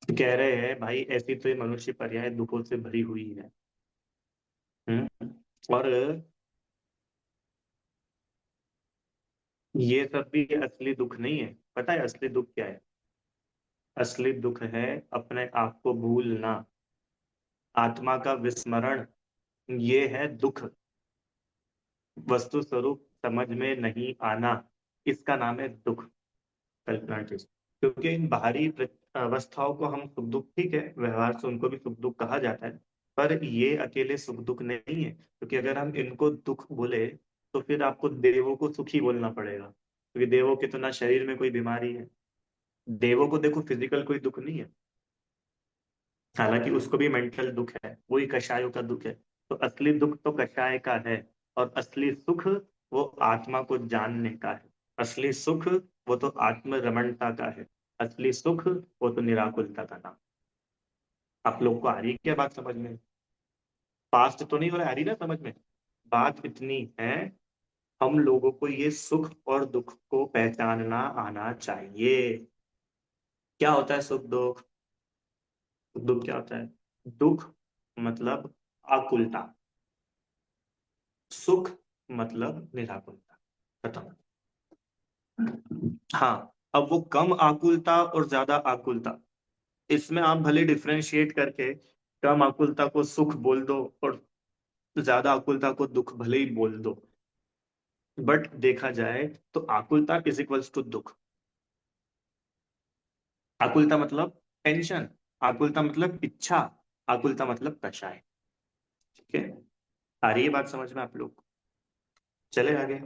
कह रहे हैं भाई ऐसी तो ये मनुष्य पर्याय दुखों से भरी हुई है। और ये सब भी असली दुख नहीं है। पता है असली दुख क्या है? असली दुख है अपने आप को भूलना, आत्मा का विस्मरण। ये है दुख, वस्तु स्वरूप समझ में नहीं आना। इसका नाम है दुख, कल्पना दृष्टि। क्योंकि इन बाहरी अवस्थाओं को हम सुख दुख, ठीक है, व्यवहार से उनको भी सुख दुख कहा जाता है, पर ये अकेले सुख दुख नहीं है, क्योंकि अगर हम इनको दुख बोले तो फिर आपको देवों को सुखी बोलना पड़ेगा, क्योंकि देवों के तो ना शरीर में कोई बीमारी है। देवों को देखो फिजिकल कोई दुख नहीं है, हालांकि उसको भी मेंटल दुख है, वही कषायों का दुख है। तो असली दुख तो कषाय का है, और असली सुख वो आत्मा को जानने का है। असली सुख वो तो आत्म रमणता का है। असली सुख वो तो निराकुलता का नाम। आप लोग को आ रही है क्या बात समझ में? पास्ट तो नहीं हो रहा, आ रही ना समझ में? बात इतनी है, हम लोगों को ये सुख और दुख को पहचानना आना चाहिए। क्या होता है सुख दुख? सुख दुख क्या होता है? दुख मतलब आकुलता, सुख मतलब निराकुलता। खत्म। हाँ, अब वो कम आकुलता और ज्यादा आकुलता, इसमें आप भले डिफरेंशिएट करके कम आकुलता को सुख बोल दो और ज्यादा आकुलता को दुख भले ही बोल दो, बट देखा जाए तो आकुलता इज इक्वल्स टू दुख। आकुलता मतलब टेंशन, आकुलता मतलब इच्छा, आकुलता मतलब कषाय। ठीक है, आ रही है बात समझ में आप लोग? चले आगे।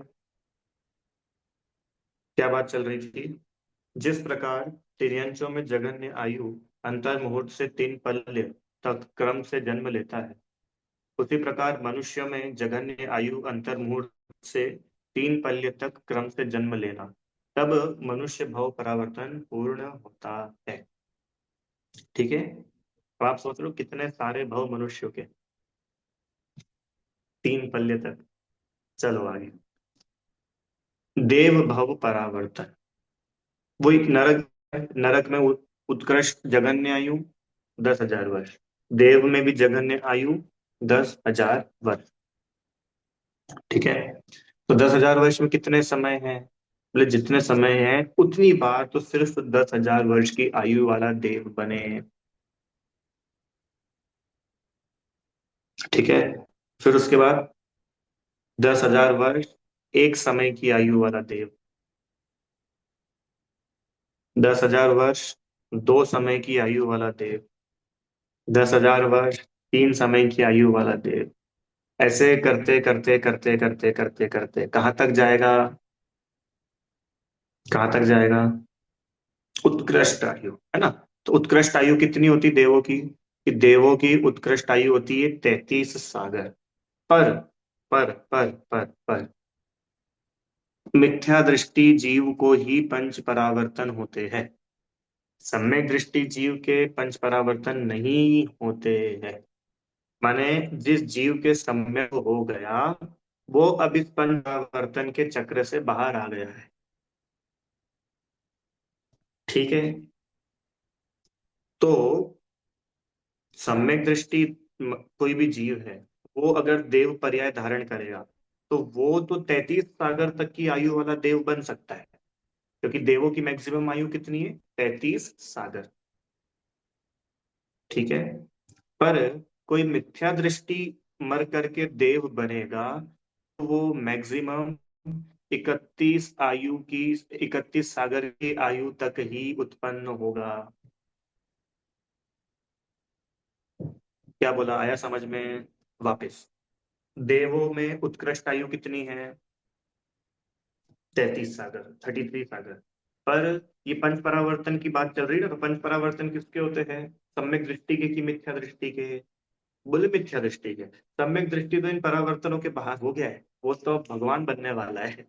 क्या बात चल रही थी? जिस प्रकार तिर्यंचों में जघन्य आयु अंतर मुहूर्त से 3 पल्य तक क्रम से जन्म लेता है, उसी प्रकार मनुष्य में जघन्य आयु अंतर मुहूर्त से 3 पल्य तक क्रम से जन्म लेना, तब मनुष्य भव परावर्तन पूर्ण होता है। ठीक है, अब आप सोच लो कितने सारे भव मनुष्यों के, 3 पल्य तक। चलो आगे। देव भव परावर्तन, वो एक नरक है। नरक में उत्कृष्ट जघन्य आयु 10,000 वर्ष, देव में भी जघन्य आयु 10,000 वर्ष। ठीक है, तो 10,000 वर्ष में कितने समय है? बोले जितने समय है उतनी बार तो सिर्फ 10,000 वर्ष की आयु वाला देव बने। ठीक है, फिर उसके बाद 10,000 वर्ष एक समय की आयु वाला देव, 10,000 वर्ष 2 समय की आयु वाला देव, 10,000 वर्ष 3 समय की आयु वाला देव। ऐसे करते करते करते करते करते करते कहाँ तक जाएगा? कहाँ तक जाएगा? उत्कृष्ट आयु, है ना? तो उत्कृष्ट आयु कितनी होती देवों की? कि देवों की उत्कृष्ट आयु होती है 33 सागर। पर पर मिथ्या दृष्टि जीव को ही पंच परावर्तन होते हैं, सम्यक दृष्टि जीव के पंच परावर्तन नहीं होते हैं। माने जिस जीव के सम्यक हो गया वो अब इस पंच परावर्तन के चक्र से बाहर आ गया है। ठीक है, तो सम्यक दृष्टि कोई भी जीव है, वो अगर देव पर्याय धारण करेगा तो वो तो 33 सागर तक की आयु वाला देव बन सकता है, क्योंकि देवों की मैक्सिमम आयु कितनी है? 33 सागर। ठीक है, पर कोई मिथ्या दृष्टि मर करके देव बनेगा तो वो मैक्सिमम 31 सागर की आयु तक ही उत्पन्न होगा। क्या बोला, आया समझ में? वापस, देवों में उत्कृष्ट आयु कितनी है? 33 सागर, 33 सागर। पर ये पंच परावर्तन की बात चल रही है ना, तो पंच परावर्तन किसके होते हैं? सम्यक दृष्टि के कि मिथ्या दृष्टि के? बोले मिथ्या दृष्टि के। सम्यक दृष्टि तो इन परावर्तनों के बाहर हो गया है, वो तो भगवान बनने वाला है।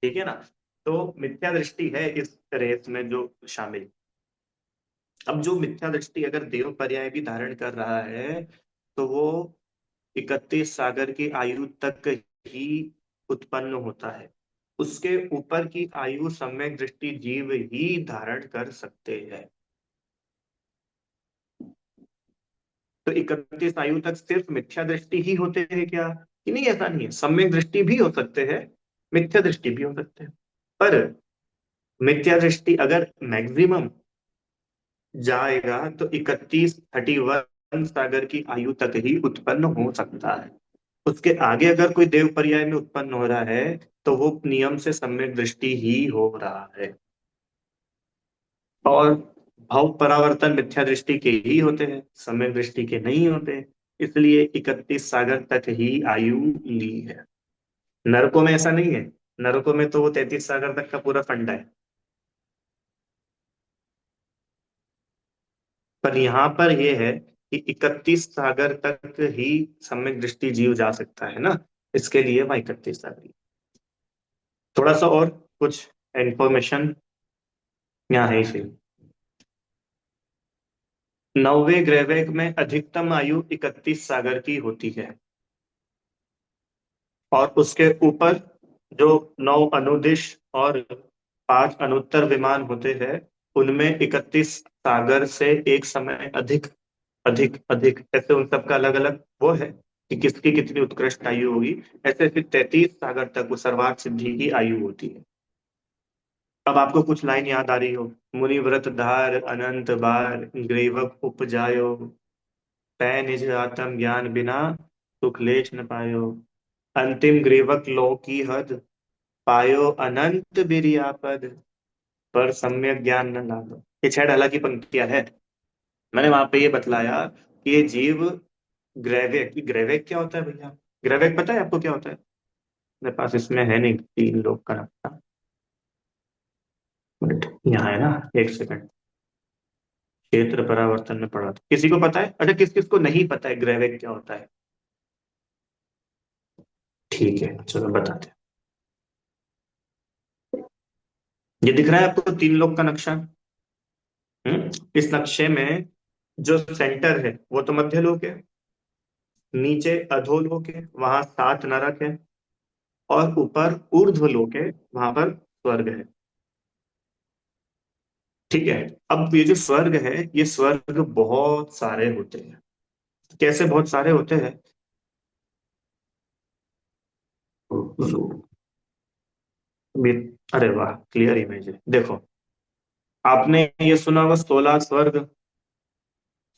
ठीक है ना? तो मिथ्या दृष्टि है इस रेस में जो शामिल। अब जो मिथ्या दृष्टि अगर देव पर्याय भी धारण कर रहा है तो वो 31 सागर की आयु तक ही उत्पन्न होता है, उसके ऊपर की आयु सम्यक दृष्टि जीव ही धारण कर सकते हैं। तो 31 आयु तक सिर्फ मिथ्या दृष्टि ही होते हैं क्या? कि नहीं, ऐसा नहीं है, सम्यक दृष्टि भी हो सकते हैं, मिथ्या दृष्टि भी हो सकते हैं। पर मिथ्या दृष्टि अगर मैक्सिमम जाएगा तो 31 सागर की आयु तक ही उत्पन्न हो सकता है। उसके आगे अगर कोई देव पर्याय में उत्पन्न हो रहा है तो वो नियम से सम्यक दृष्टि ही हो रहा है। और भाव परावर्तन मिथ्या दृष्टि के ही होते हैं, सम्यक दृष्टि के नहीं होते। इसलिए 31 सागर तक ही आयु ली है। नरकों में ऐसा नहीं है। नरकों में तो वो 33 सागर तक का पूरा फंडा है। पर यहाँ पर ये है कि 31 सागर तक ही सम्यक दृष्टि जीव जा सकता है ना, इसके लिए वह 31 सागर। थोड़ा सा और कुछ इंफॉर्मेशन यहाँ है इसे। नौवे ग्रहवेग में अधिकतम आयु 31 सागर की होती है, और उसके ऊपर जो 9 अनुदिश और 5 अनुत्तर विमान होते हैं, उनमें 31 सागर से एक समय अधिक अधिक अधिक, ऐसे उन सबका अलग अलग वो है कि किसकी कितनी उत्कृष्ट आयु होगी। ऐसे फिर 33 सागर तक वो सर्वार्थ सिद्धि की आयु होती है। अब आपको कुछ लाइन याद आ रही हो। मुनि व्रत धार अनंत बार, ग्रीवक उपजायो, तै निज आत्म ज्ञान बिना सुख लेश न पायो, अंतिम ग्रीवक लो की हद, पायो अनंत बिरियापद, पर सम्यक ज्ञान न लादो। ये 6 ढाला की पंक्तियां है। मैंने वहां पे ये बतलाया कि ये जीव ग्रैविक, ग्रैविक क्या होता है भैया? ग्रैविक पता है आपको क्या होता है? मेरे पास इसमें है नहीं 3 लोग का नक्शा, बट यहाँ है ना। एक सेकंड। क्षेत्र परावर्तन में पढ़ा था, किसी को पता है? अच्छा, किस किस को नहीं पता है ग्रैविक क्या होता है? ठीक है, चलो बताते हैं। ये दिख रहा है आपको 3 लोग का नक्शा? इस नक्शे में जो सेंटर है वो तो मध्य लोक है, नीचे अधोलोक है, वहां 7 नरक है, और ऊपर ऊर्ध्व लोक है, वहां पर स्वर्ग है। ठीक है। अब ये जो स्वर्ग है, ये स्वर्ग बहुत सारे होते हैं। कैसे बहुत सारे होते हैं? अरे वाह, क्लियर इमेज है, देखो। आपने ये सुना होगा 16 स्वर्ग।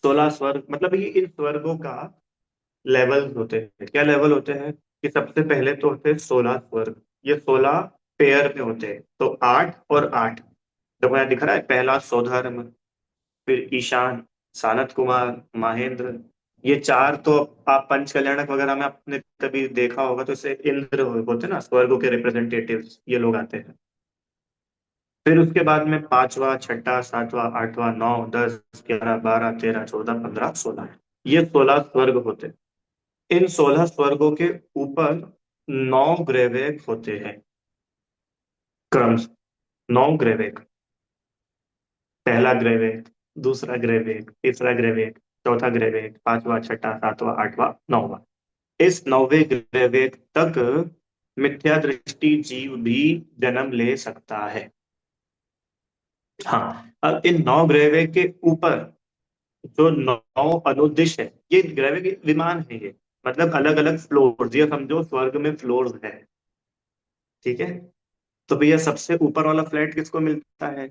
16 स्वर्ग मतलब ये इन स्वर्गों का लेवल होते हैं। क्या लेवल होते हैं? कि सबसे पहले तो होते हैं 16 स्वर्ग। ये 16 पेयर में होते हैं, तो 8 और 8। देखो यहाँ दिख रहा है, पहला सौधर्म, फिर ईशान, सानत कुमार, महेंद्र। ये 4 तो आप पंच कल्याणक वगैरह में आपने कभी देखा होगा, तो इसे इंद्र होते हैं ना, स्वर्गों के रिप्रेजेंटेटिव्स, ये लोग आते हैं। फिर उसके बाद में पांचवा, छठा, सातवां, आठवां, 9, 10, 11, 12, 13, 14, 15, 16, ये 16 स्वर्ग होते हैं। इन 16 स्वर्गों के ऊपर 9 ग्रहवेग होते हैं, क्रम से। 9 ग्रहवेग। पहला ग्रहवेग, दूसरा ग्रहवेग, तीसरा ग्रहवेग, चौथा ग्रहवेग, पांचवा, छठा, सातवां, आठवां, नौवां। इस 9वें ग्रहवेग तक मिथ्या दृष्टि जीव भी जन्म ले सकता है। हाँ, अब इन 9 ग्रहवेग के ऊपर जो 9 अनुदिश है, ये ग्रहवेग विमान है ये। मतलब अलग अलग फ्लोर्स, ये समझो स्वर्ग में फ्लोर्स है। ठीक है। तो भैया सबसे ऊपर वाला फ्लैट किसको मिलता है?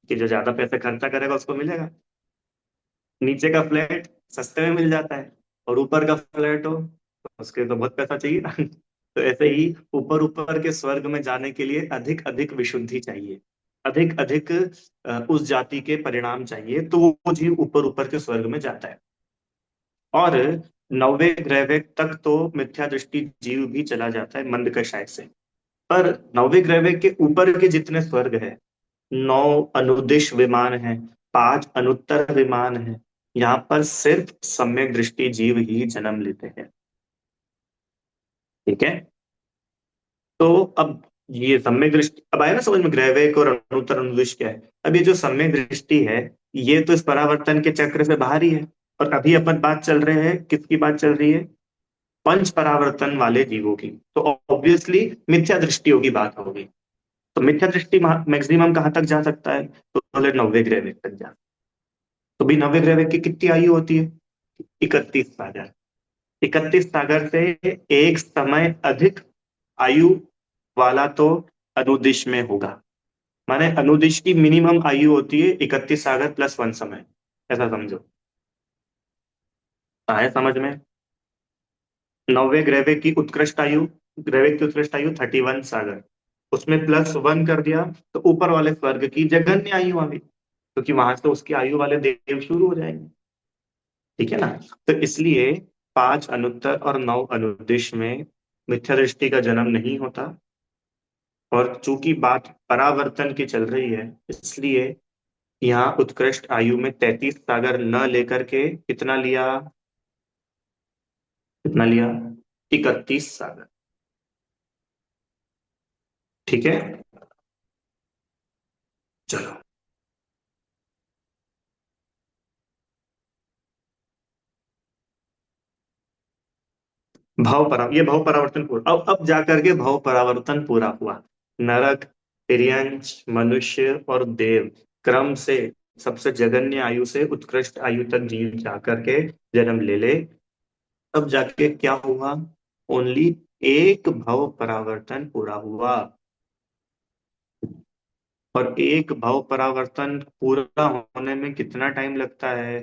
कि जो ज्यादा पैसे खर्चा करेगा उसको मिलेगा। नीचे का फ्लैट सस्ते में मिल जाता है, और ऊपर का फ्लैट हो तो उसके तो बहुत पैसा चाहिए ना। तो ऐसे ही ऊपर ऊपर के स्वर्ग में जाने के लिए अधिक अधिक विशुद्धि चाहिए, अधिक अधिक उस जाति के परिणाम चाहिए, तो वो जीव ऊपर ऊपर के स्वर्ग में जाता है। और 9वें ग्रहवेग तक तो मिथ्या दृष्टि जीव भी चला जाता है मंद कषाय से। पर 9वें ग्रहवेग के ऊपर के जितने स्वर्ग है, 9 अनुदिश विमान है, 5 अनुत्तर विमान है, यहाँ पर सिर्फ सम्यक दृष्टि जीव ही जन्म लेते हैं। ठीक है। तो अब ये सम्यक दृष्टि अब आया ना समझ में, ग्रहवेग और अनुत्तर अनुदिश क्या है। अब ये जो सम्यक दृष्टि है, ये तो इस परावर्तन के चक्र से बाहर ही है। और अभी अपन बात चल रहे हैं, किसकी बात चल रही है? पंच परावर्तन वाले जीवों की। तो ऑब्वियसली मिथ्या दृष्टियों की बात होगी। तो मिथ्या दृष्टि मैक्सिमम कहाँ तक जा सकता है? तो बोले 9वें ग्रहवेग तक जा। तो भी 9वें ग्रहवेग की कितनी आयु होती है? 31 सागर। 31 सागर से एक समय अधिक आयु वाला तो अनुदिश में होगा। माने अनुदिश की मिनिमम आयु होती है 31 सागर प्लस 1 समय। ऐसा समझो। आए समझ में? 9वें ग्रहवेग की उत्कृष्ट आयु ग्रेविक की उत्कृष्ट आयु 31 सागर, उसमें +1 कर दिया तो ऊपर वाले स्वर्ग की जघन्य आयु आ गई, क्योंकि वहां से उसकी आयु वाले देव शुरू हो जाएंगे। ठीक है ना। तो इसलिए 5 अनुत्तर और 9 अनुदिश में मिथ्या दृष्टि का जन्म नहीं होता। और चूंकि बात परावर्तन की चल रही है, इसलिए यहाँ उत्कृष्ट आयु में 33 सागर न लेकर के कितना लिया, कितना लिया, 31 सागर। ठीक है। चलो, ये भाव परावर्तन पूरा, अब जाकर के भाव परावर्तन पूरा हुआ। नरक, तिर्यंच, मनुष्य और देव क्रम से सबसे जघन्य आयु से उत्कृष्ट आयु तक जीव जाकर के जन्म ले ले। अब जाके क्या हुआ, ओनली एक भव परावर्तन पूरा हुआ। और एक भव परावर्तन पूरा होने में कितना टाइम लगता है,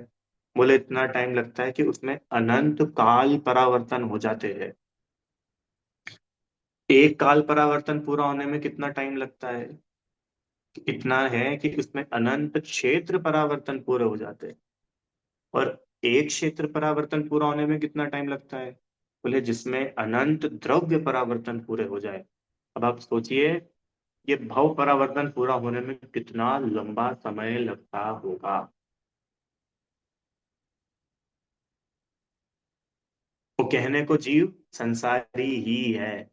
बोले इतना टाइम लगता है कि उसमें अनंत काल परावर्तन हो जाते हैं। एक काल परावर्तन पूरा होने में कितना टाइम लगता है, इतना है कि उसमें अनंत क्षेत्र परावर्तन पूरे हो जाते हैं। और एक क्षेत्र परावर्तन पूरा होने में कितना टाइम लगता है, बोले जिसमें अनंत द्रव्य परावर्तन पूरे हो जाए। अब आप सोचिए, ये भव परावर्तन पूरा होने में कितना लंबा समय लगता होगा। वो कहने को जीव संसारी ही है।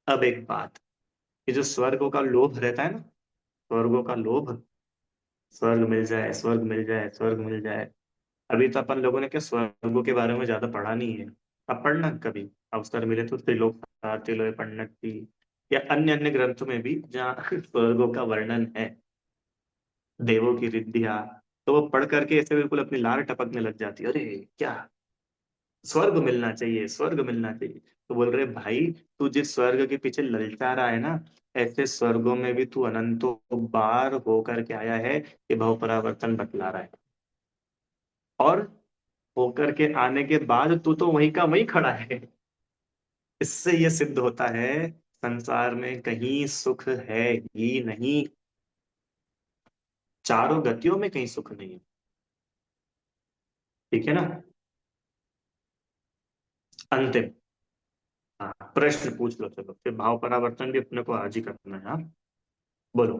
अब एक बात, ये जो स्वर्गों का लोभ रहता है ना, स्वर्गों का लोभ, स्वर्ग मिल जाए, स्वर्ग मिल जाए, स्वर्ग मिल जाए। अभी तो अपन लोगों ने क्या स्वर्गों के बारे में ज्यादा पढ़ा नहीं है। अब पढ़ना कभी अवसर मिले तो त्रिलोक त्रिलोक पन्नट्टी या अन्य अन्य ग्रंथों में भी जहाँ स्वर्गों का वर्णन है, देवों की रिद्धियां, तो वो पढ़ करके ऐसे बिल्कुल अपनी लार टपकने लग जाती है, अरे क्या स्वर्ग मिलना चाहिए, स्वर्ग मिलना चाहिए। तो बोल रहे भाई, तू जिस स्वर्ग के पीछे ललचा रहा है ना, ऐसे स्वर्गों में भी तू अनंतों बार होकर के आया है, ये भव परावर्तन बतला रहा है। और होकर के आने के बाद तू तो वहीं का वहीं खड़ा है। इससे ये सिद्ध होता है, संसार में कहीं सुख है ही नहीं, चारों गतियों में कहीं सुख नहीं है। ठीक है ना। अंतिम, हाँ, प्रश्न पूछ लो, चलो फिर भाव परावर्तन भी अपने को आज ही करना है। हाँ, बोलो।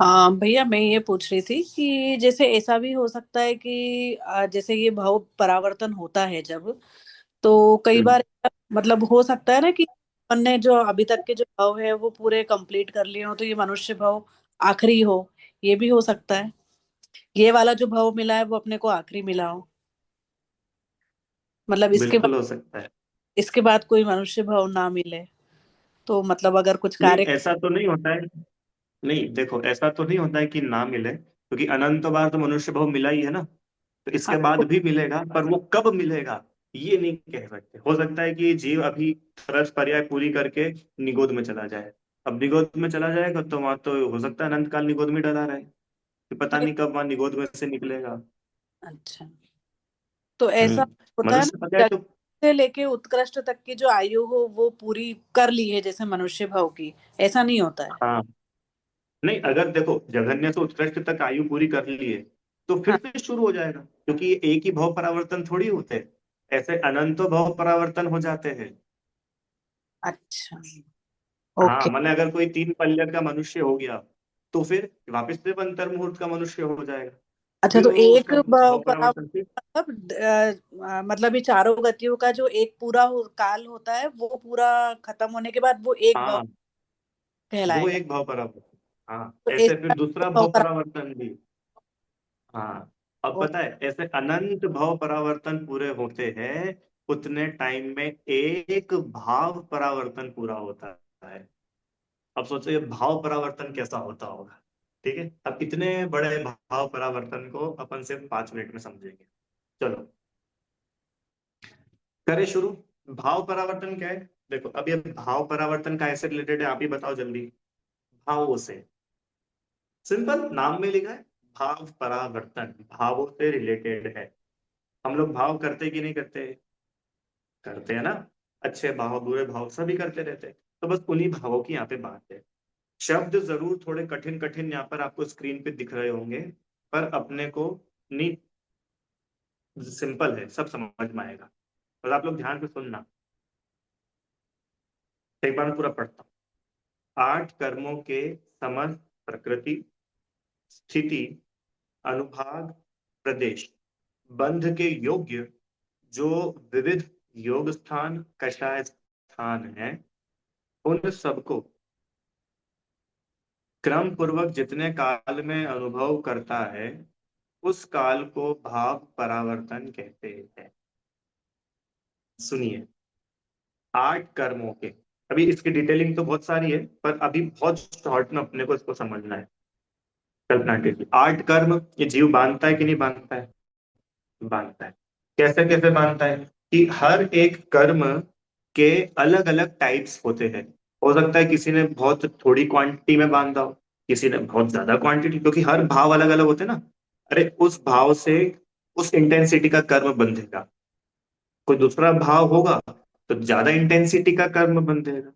हाँ भैया, मैं ये पूछ रही थी कि जैसे ऐसा भी हो सकता है कि जैसे ये भाव परावर्तन होता है जब, तो कई हम्म। बार मतलब हो सकता है ना कि अपन ने जो अभी तक के जो भाव है वो पूरे कंप्लीट कर लिए हो, तो ये मनुष्य भाव आखिरी हो। ये भी हो सकता है, ये वाला जो भाव मिला है वो अपने को आखिरी मिला हो। मतलब बिल्कुल हो सकता है। इसके बाद कोई मनुष्य भाव ना मिले, तो मतलब अगर कुछ नहीं, कार्य। ऐसा तो नहीं होता है। नहीं देखो, ऐसा तो नहीं होता है कि ना मिले, क्योंकि अनंत बार तो मनुष्य भाव मिला ही है ना। तो इसके बाद भी मिलेगा, पर वो कब मिलेगा ये नहीं कह सकते। हो सकता है कि जीव अभी तरस पर्याय पूरी करके निगोद में चला जाए। अब निगोद में चला जाएगा तो वहां तो हो सकता है अनंत काल निगोद में डला रहे, कि पता नहीं कब वहां निगोद में से निकलेगा। अच्छा, तो ऐसा होता है मनुष्य पता है ना, जग तो। से लेके उत्कृष्ट तक की जो आयु हो वो पूरी कर ली है जैसे मनुष्य भाव की, ऐसा नहीं होता है। हाँ, नहीं अगर देखो जघन्य से उत्कृष्ट तक आयु पूरी कर ली है, तो फिर हाँ। से शुरू हो जाएगा, क्योंकि ये एक ही भाव परावर्तन थोड़ी होते हैं, ऐसे अनंतो भाव परावर्तन हो जाते हैं। अच्छा। हाँ, ओके। मैंने अगर कोई 3 पल्ले का मनुष्य हो गया, तो फिर वापस से अंतर मुहूर्त का मनुष्य हो जाएगा। अच्छा, फिर तो वो एक उसका भाव भाव पराव परिवर्तन फिर। मतलब मतलब ये चारों गतियों का जो एक पूरा काल होता है वो पूरा खत्म होने के बाद वो एक भाव हाँ, वो कहलाएगा। एक भाव परावर्तन। हाँ, तो ऐसे ऐसा फिर दूसरा भाव भाव परावर्तन भी। हाँ, अब पता है ऐसे अनंत भाव परावर्तन पूरे होते हैं, उतने टाइम में एक भाव परावर्तन पूरा होता है। अब सोचो ये भाव परावर्तन कैसा होता होगा। ठीक है, अब इतने बड़े भाव परावर्तन को अपन सिर्फ 5 मिनट में समझेंगे। चलो, करें शुरू। भाव परावर्तन क्या है, देखो अब ये भाव परावर्तन का ऐसे रिलेटेड है, आप ही बताओ जल्दी। भावों से, सिंपल नाम में लिखा है, भाव परावर्तन भावों से रिलेटेड है। हम लोग भाव करते कि नहीं करते, करते हैं ना। अच्छे भाव बुरे भाव सभी करते रहते हैं। तो बस उन्हीं भावों की यहाँ पे बात है। शब्द जरूर थोड़े कठिन कठिन यहाँ पर आपको स्क्रीन पे दिख रहे होंगे, पर अपने को नहीं, सिंपल है, सब समझ में आएगा। और आप लोग ध्यान से सुनना, एक बार मैं पूरा पढ़ता हूँ। 8 कर्मों के समस्त प्रकृति, स्थिति, अनुभाग, प्रदेश, बंध के योग्य जो विविध योग स्थान कषाय स्थान है, उन सबको क्रम पूर्वक जितने काल में अनुभव करता है, उस काल को भाव परावर्तन कहते हैं। सुनिए, 8 कर्मों के, अभी इसकी डिटेलिंग तो बहुत सारी है, पर अभी बहुत शॉर्ट में अपने को इसको समझना है। कल्पना कीजिए, 8 कर्म ये जीव बांधता है कि नहीं बांधता है? बांधता है। कैसे कैसे बांधता है? कि हर एक कर्म के अलग अलग टाइप्स होते हैं। हो सकता है किसी ने बहुत थोड़ी क्वांटिटी में बांधा हो, किसी ने बहुत ज्यादा क्वांटिटी, क्योंकि हर भाव अलग अलग होते हैं ना। अरे उस भाव से उस इंटेंसिटी का कर्म बंधेगा। कोई दूसरा भाव होगा तो ज्यादा इंटेंसिटी का कर्म बंधेगा,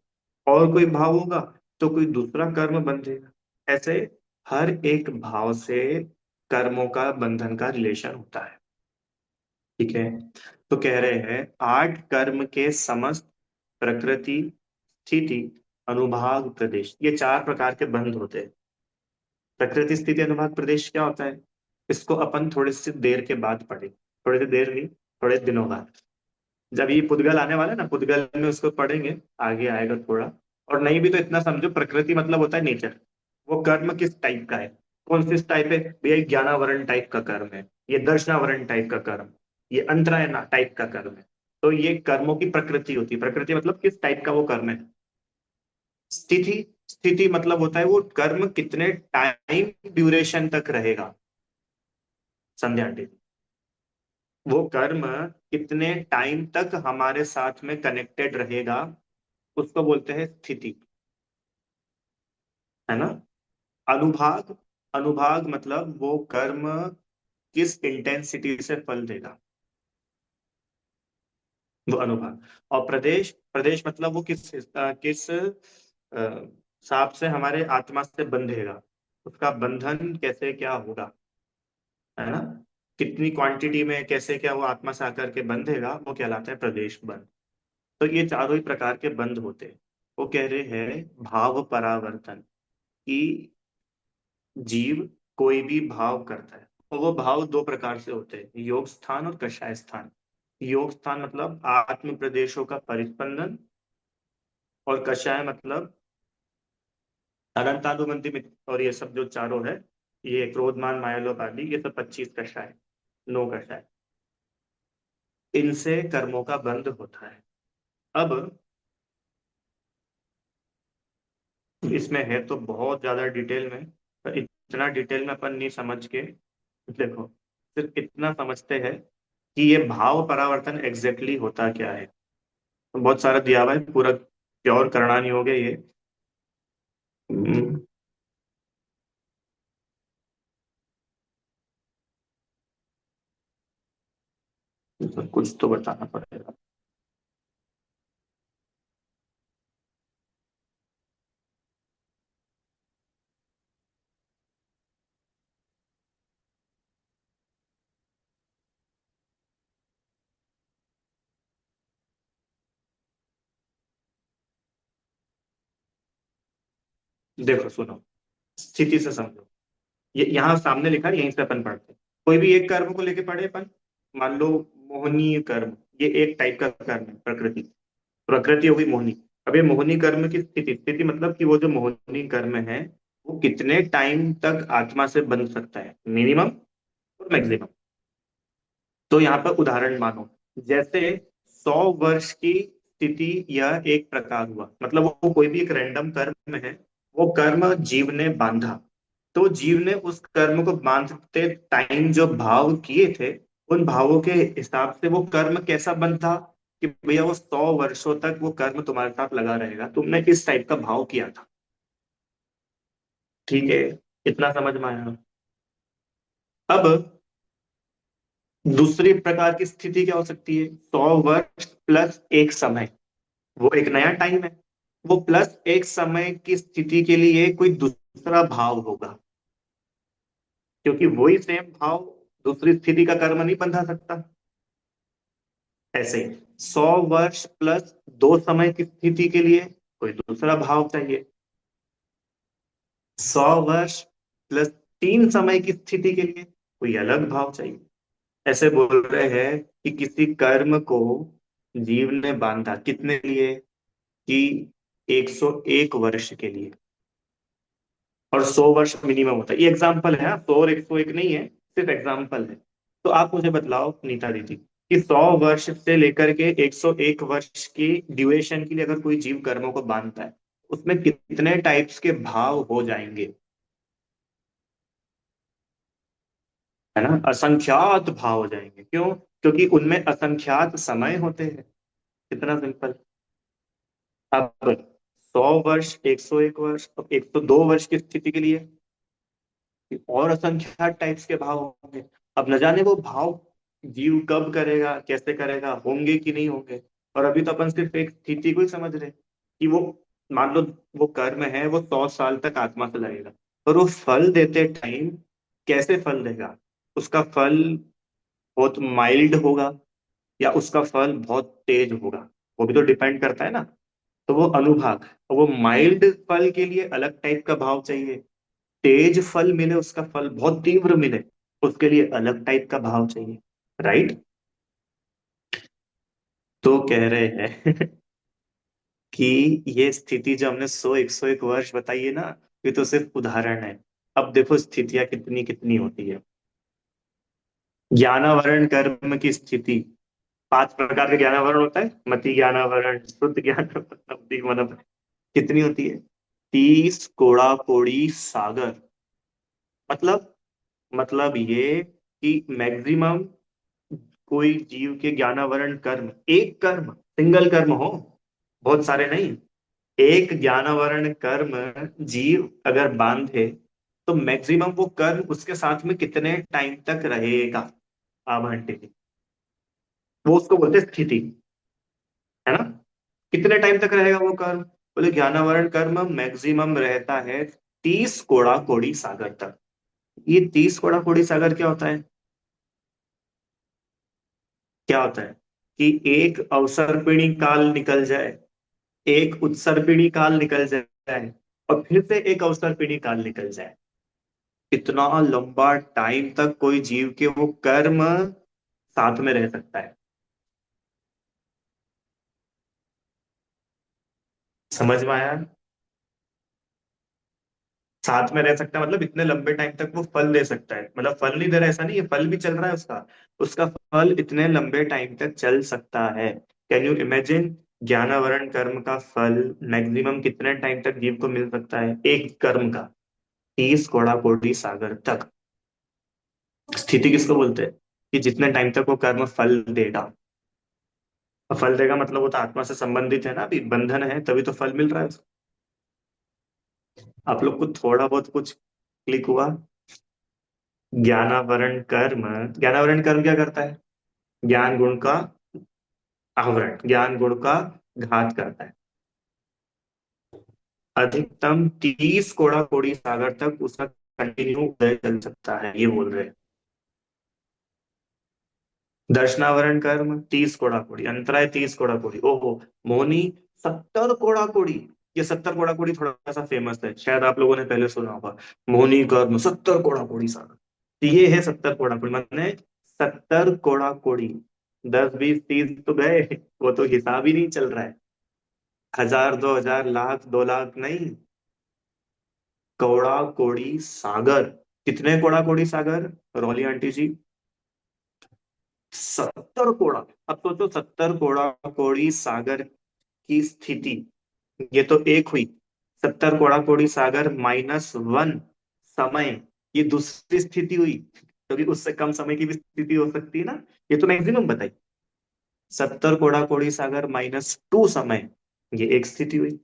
और कोई भाव होगा तो कोई दूसरा कर्म बंधेगा। ऐसे हर एक भाव से कर्मों का बंधन का रिलेशन होता है। ठीक है। तो कह रहे हैं 8 कर्म के समस्त प्रकृति, स्थिति, अनुभाग, प्रदेश, ये 4 प्रकार के बंध होते हैं। प्रकृति, स्थिति, अनुभाग, प्रदेश क्या होता है? इसको अपन थोड़ी सी देर के बाद पढ़े, थोड़ी सी देर नहीं, थोड़े दिनों बाद। जब ये पुद्गल आने वाला है ना, पुद्गल में उसको पढ़ेंगे, आगे आएगा थोड़ा। और नहीं भी तो इतना समझो, प्रकृति मतलब होता है नेचर। वो कर्म किस टाइप का है, कौन सी टाइप है भैया? ज्ञानावरण टाइप का कर्म है, ये दर्शनावरण टाइप का कर्म, ये अंतरायण टाइप का कर्म है। तो ये कर्मों की प्रकृति होती है। प्रकृति मतलब किस टाइप का वो कर्म है। स्थिति, स्थिति मतलब होता है वो कर्म कितने टाइम ड्यूरेशन तक रहेगा। संध्या आंटी, वो कर्म कितने टाइम तक हमारे साथ में कनेक्टेड रहेगा, उसको बोलते हैं स्थिति, है ना। अनुभाग, अनुभाग मतलब वो कर्म किस इंटेंसिटी से फल देगा, वो अनुभाग। और प्रदेश, प्रदेश मतलब वो किस हिसाब से हमारे आत्मा से बंधेगा, उसका बंधन कैसे क्या होगा, है ना। कितनी क्वांटिटी में कैसे क्या वो आत्मा से आकर के बंधेगा, वो कहलाता है प्रदेश बंध। तो ये चारों ही प्रकार के बंध होते हैं। वो कह रहे हैं भाव परावर्तन, कि जीव कोई भी भाव करता है, और वो भाव 2 प्रकार से होते हैं, योग स्थान और कषाय स्थान। योग स्थान मतलब आत्म प्रदेशों का परिस्पंदन, और कषाय मतलब अनंतानुबंधी और ये सब जो चारों है, ये क्रोधमान माया लोभ आदि, ये सब 25 कषाय, 9 कषाय, इनसे कर्मों का बंध होता है। अब इसमें है तो बहुत ज्यादा डिटेल में, पर इतना डिटेल में अपन नहीं समझ के, देखो सिर्फ इतना समझते हैं कि ये भाव परावर्तन एग्जैक्टली होता क्या है। तो बहुत सारा दिया हुआ है, पूरा प्योर करना नहीं हो गया ये। हम्म, तो कुछ तो बताना पड़ेगा। देखो सुनो, स्थिति से समझो। ये यहाँ सामने लिखा है, यहीं से अपन पढ़ते हैं। कोई भी एक कर्म को लेके पढ़े अपन। मान लो मोहनीय कर्म, ये एक टाइप का कर्म है। प्रकृति, प्रकृति होगी मोहनी। अब ये मोहनी कर्म की स्थिति, स्थिति मतलब कि वो जो मोहनी कर्म है, वो कितने टाइम तक आत्मा से बन सकता है, मिनिमम और मैक्सिमम। तो यहाँ पर उदाहरण मानो, जैसे 100 वर्ष की स्थिति, यह एक प्रकार हुआ, मतलब वो कोई भी एक रैंडम कर्म है, वो कर्म जीव ने बांधा। तो जीव ने उस कर्म को बांधते टाइम जो भाव किए थे, उन भावों के हिसाब से वो कर्म कैसा बनता, कि भैया वो 100 वर्षों तक वो कर्म तुम्हारे साथ लगा रहेगा, तुमने इस टाइप का भाव किया था। ठीक है, इतना समझ में आया। अब दूसरी प्रकार की स्थिति क्या हो सकती है? 100 वर्ष प्लस एक समय। वो एक नया टाइम है। वो प्लस एक समय की स्थिति के लिए कोई दूसरा भाव होगा, क्योंकि वही सेम भाव दूसरी स्थिति का कर्म नहीं बंधा सकता। ऐसे ही 100 वर्ष प्लस दो समय की स्थिति के लिए कोई दूसरा भाव चाहिए। 100 वर्ष प्लस तीन समय की स्थिति के लिए कोई अलग भाव चाहिए। ऐसे बोल रहे हैं कि किसी कर्म को जीव ने बांधा कितने लिए, कि 101 वर्ष के लिए, और 100 वर्ष मिनिमम होता है। ये एग्जाम्पल है, 100 और 101 नहीं है, सिर्फ एग्जाम्पल है। तो आप मुझे बतलाओ नीता दीदी, कि 100 वर्ष से लेकर के 101 वर्ष की ड्यूरेशन के लिए अगर कोई जीव कर्मों को बांधता है, उसमें कितने टाइप्स के भाव हो जाएंगे? है ना, असंख्यात भाव हो जाएंगे। क्यों? क्योंकि उनमें असंख्यात समय होते हैं। कितना सिंपल। अब 100 वर्ष, 101 वर्ष, अब 102 वर्ष की स्थिति के लिए और असंख्यात टाइप्स के भाव होंगे। अब न जाने वो भाव जीव कब करेगा, कैसे करेगा, होंगे कि नहीं होंगे। और अभी तो अपन सिर्फ एक स्थिति को ही समझ रहे हैं कि वो, मान लो वो कर्म है, वो 100 साल तक आत्मा से लगेगा, पर वो फल देते टाइम कैसे फल देगा? उसका फल बहुत माइल्ड होगा या उसका फल बहुत तेज होगा? वो भी तो डिपेंड करता है ना। तो वो अनुभाग, वो माइल्ड फल के लिए अलग टाइप का भाव चाहिए, तेज फल मिले, उसका फल बहुत तीव्र मिले, उसके लिए अलग टाइप का भाव चाहिए। राइट। तो कह रहे हैं कि ये स्थिति जो हमने 100 101 वर्ष बताई है ना, ये तो सिर्फ उदाहरण है। अब देखो स्थितियां कितनी कितनी होती है। ज्ञानावरण कर्म की स्थिति, 5 प्रकार के ज्ञानावरण होता है, मति ज्ञानावरण, शुद्ध ज्ञान, कितनी होती है? 30 कोड़ा कोड़ी सागर। मतलब मतलब ये कि मैक्सिमम कोई जीव के ज्ञानावरण कर्म, एक कर्म, सिंगल कर्म हो, बहुत सारे नहीं, एक ज्ञानावरण कर्म जीव अगर बांधे, तो मैक्सिमम वो कर्म उसके साथ में कितने टाइम तक रहेगा? आभंटे, वो उसको बोलते हैं स्थिति। है ना, कितने टाइम तक रहेगा वो कर्म? बोले ज्ञानावरण कर्म मैक्सिमम रहता है 30 कोड़ा कोड़ी सागर तक। ये 30 कोड़ा कोड़ी सागर क्या होता है? क्या होता है कि एक अवसर्पिणी काल निकल जाए, एक उत्सर्पिणी काल निकल जाए, और फिर से एक अवसर्पिणी काल निकल जाए। इतना लंबा टाइम तक कोई जीव के वो कर्म साथ में रह सकता है। समझ में आया? साथ में रह सकता है मतलब इतने लंबे टाइम तक वो फल दे सकता है। मतलब फल नहीं दे रहा ऐसा नहीं है, फल भी चल रहा है उसका, उसका फल इतने लंबे टाइम तक चल सकता है। Can you imagine? ज्ञानावरण कर्म का फल मैक्सिमम कितने टाइम तक जीव को मिल सकता है एक कर्म का? 30 कोड़ा कोड़ी सागर तक। स्थिति किसको बोलते हैं? कि जितने टाइम तक वो कर्म फल देगा। और फल देगा मतलब वो तो आत्मा से संबंधित है ना, अभी बंधन है तभी तो फल मिल रहा है उसको। आप लोग को थोड़ा बहुत कुछ क्लिक हुआ? ज्ञानावरण कर्म, ज्ञानावरण कर्म क्या करता है? ज्ञान गुण का आवरण, ज्ञान गुण का घात करता है। अधिकतम 30 कोड़ा कोड़ी सागर तक उसका कंटिन्यू उदय चल सकता है, ये बोल रहे हैं। दर्शनावरण कर्म 30 कोड़ा कोड़ी, अंतराय 30 कोड़ा कोड़ी, ओहो, मोहनी 70 कोड़ा कोड़ी। ये 70 कोड़ा कोड़ी थोड़ा सा फेमस है, शायद आप लोगों ने पहले सुना होगा। मोहनी कर्म 70 कोड़ा कोड़ी सागर। तो ये है 70 कोड़ा कोड़ी, मैंने 70 कोड़ा कोड़ी, 10 20 30 तो गए, वो तो हिसाब ही नहीं चल रहा है। 1000 2000 लाख 2 लाख नहीं, कौड़ा कोड़ी सागर। कितने कोड़ा कोड़ी सागर रोली आंटी जी? 70 कोड़ा। अब सोचो 70 कोड़ा कोड़ी सागर की स्थिति, ये तो एक हुई। 70 कोड़ा कोड़ी सागर -1 समय, ये दूसरी स्थिति हुई, क्योंकि उससे कम समय की भी स्थिति हो सकती है ना। ये तो मैक्सिमम बताई। 70 कोड़ा कोड़ी सागर -2 समय, ये एक स्थिति हुई।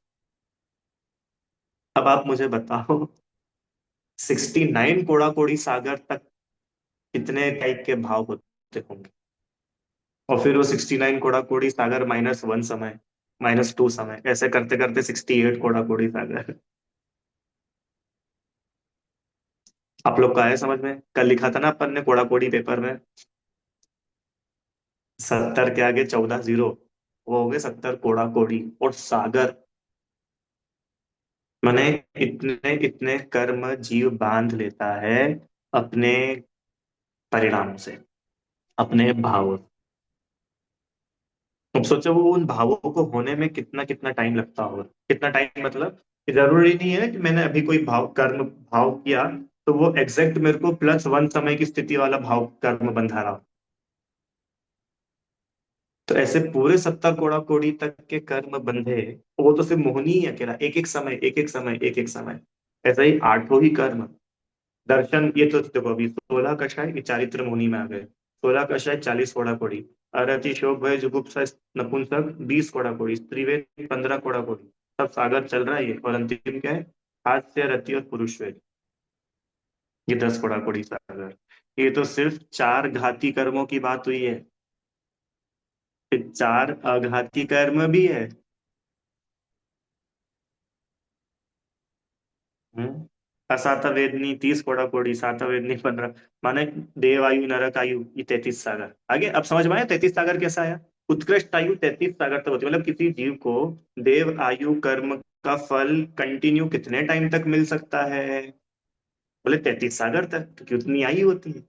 अब आप मुझे बताओ 69 कोड़ा कोड़ी सागर तक कितने टाइप के भाव होते होंगे? और फिर वो 69 कोड़ा कोड़ी सागर -1 समय, -2 समय, ऐसे करते करते 68 कोड़ा कोड़ी सागर। आप लोग का है समझ में? कल लिखा था ना अपन ने कोड़ा कोड़ी पेपर में, 70 के आगे 14 जीरो, वो हो गए 70 कोड़ा कोड़ी। और सागर माने इतने इतने कर्म जीव बांध लेता है अपने परिणामों से, अपने भावों से। अब सोचो वो उन भावों को होने में कितना कितना टाइम लगता होगा। कितना टाइम मतलब कि जरूरी नहीं है कि मैंने अभी कोई भाव कर्म भाव किया तो वो एग्जैक्ट मेरे को +1 समय की स्थिति वाला भाव कर्म बंधा रहा हो। तो ऐसे पूरे 70 कोड़ा कोड़ी तक के कर्म बंधे, वो तो सिर्फ मोहनी ही अकेला, एक एक समय एक एक समय एक एक समय। ऐसा ही आठों ही कर्म, दर्शन, ये तो देखो अभी 16 कक्षाएं ये चारित्र मुनि में आ गए, 16 कक्षाएं 40 कोड़ा कोड़ी, अरति शोक भय जुगुप्सा नपुंसक 20 कोड़ा कोड़ी, स्त्रीवेद 15 कोड़ा कोड़ी। सब सागर चल रहा है ये, और अंतिम क्या है? हास्य रति और पुरुष वेद, ये 10 कोड़ा कोड़ी सागर। ये तो सिर्फ 4 घाती कर्मों की बात हुई है, फिर 4 अघाती कर्म भी है। असाता वेदनी 30 कोड़ा कोड़ी, साता वेदनी 15, माने देव आयु नरक आयु ये 33 सागर। आगे अब समझ में आया 33 सागर कैसा आया? उत्कृष्ट आयु 33 सागर तक होती है, मतलब किसी जीव को देव आयु कर्म का फल कंटिन्यू कितने टाइम तक मिल सकता है? बोले 33 सागर तक, तो कितनी आयु होती है?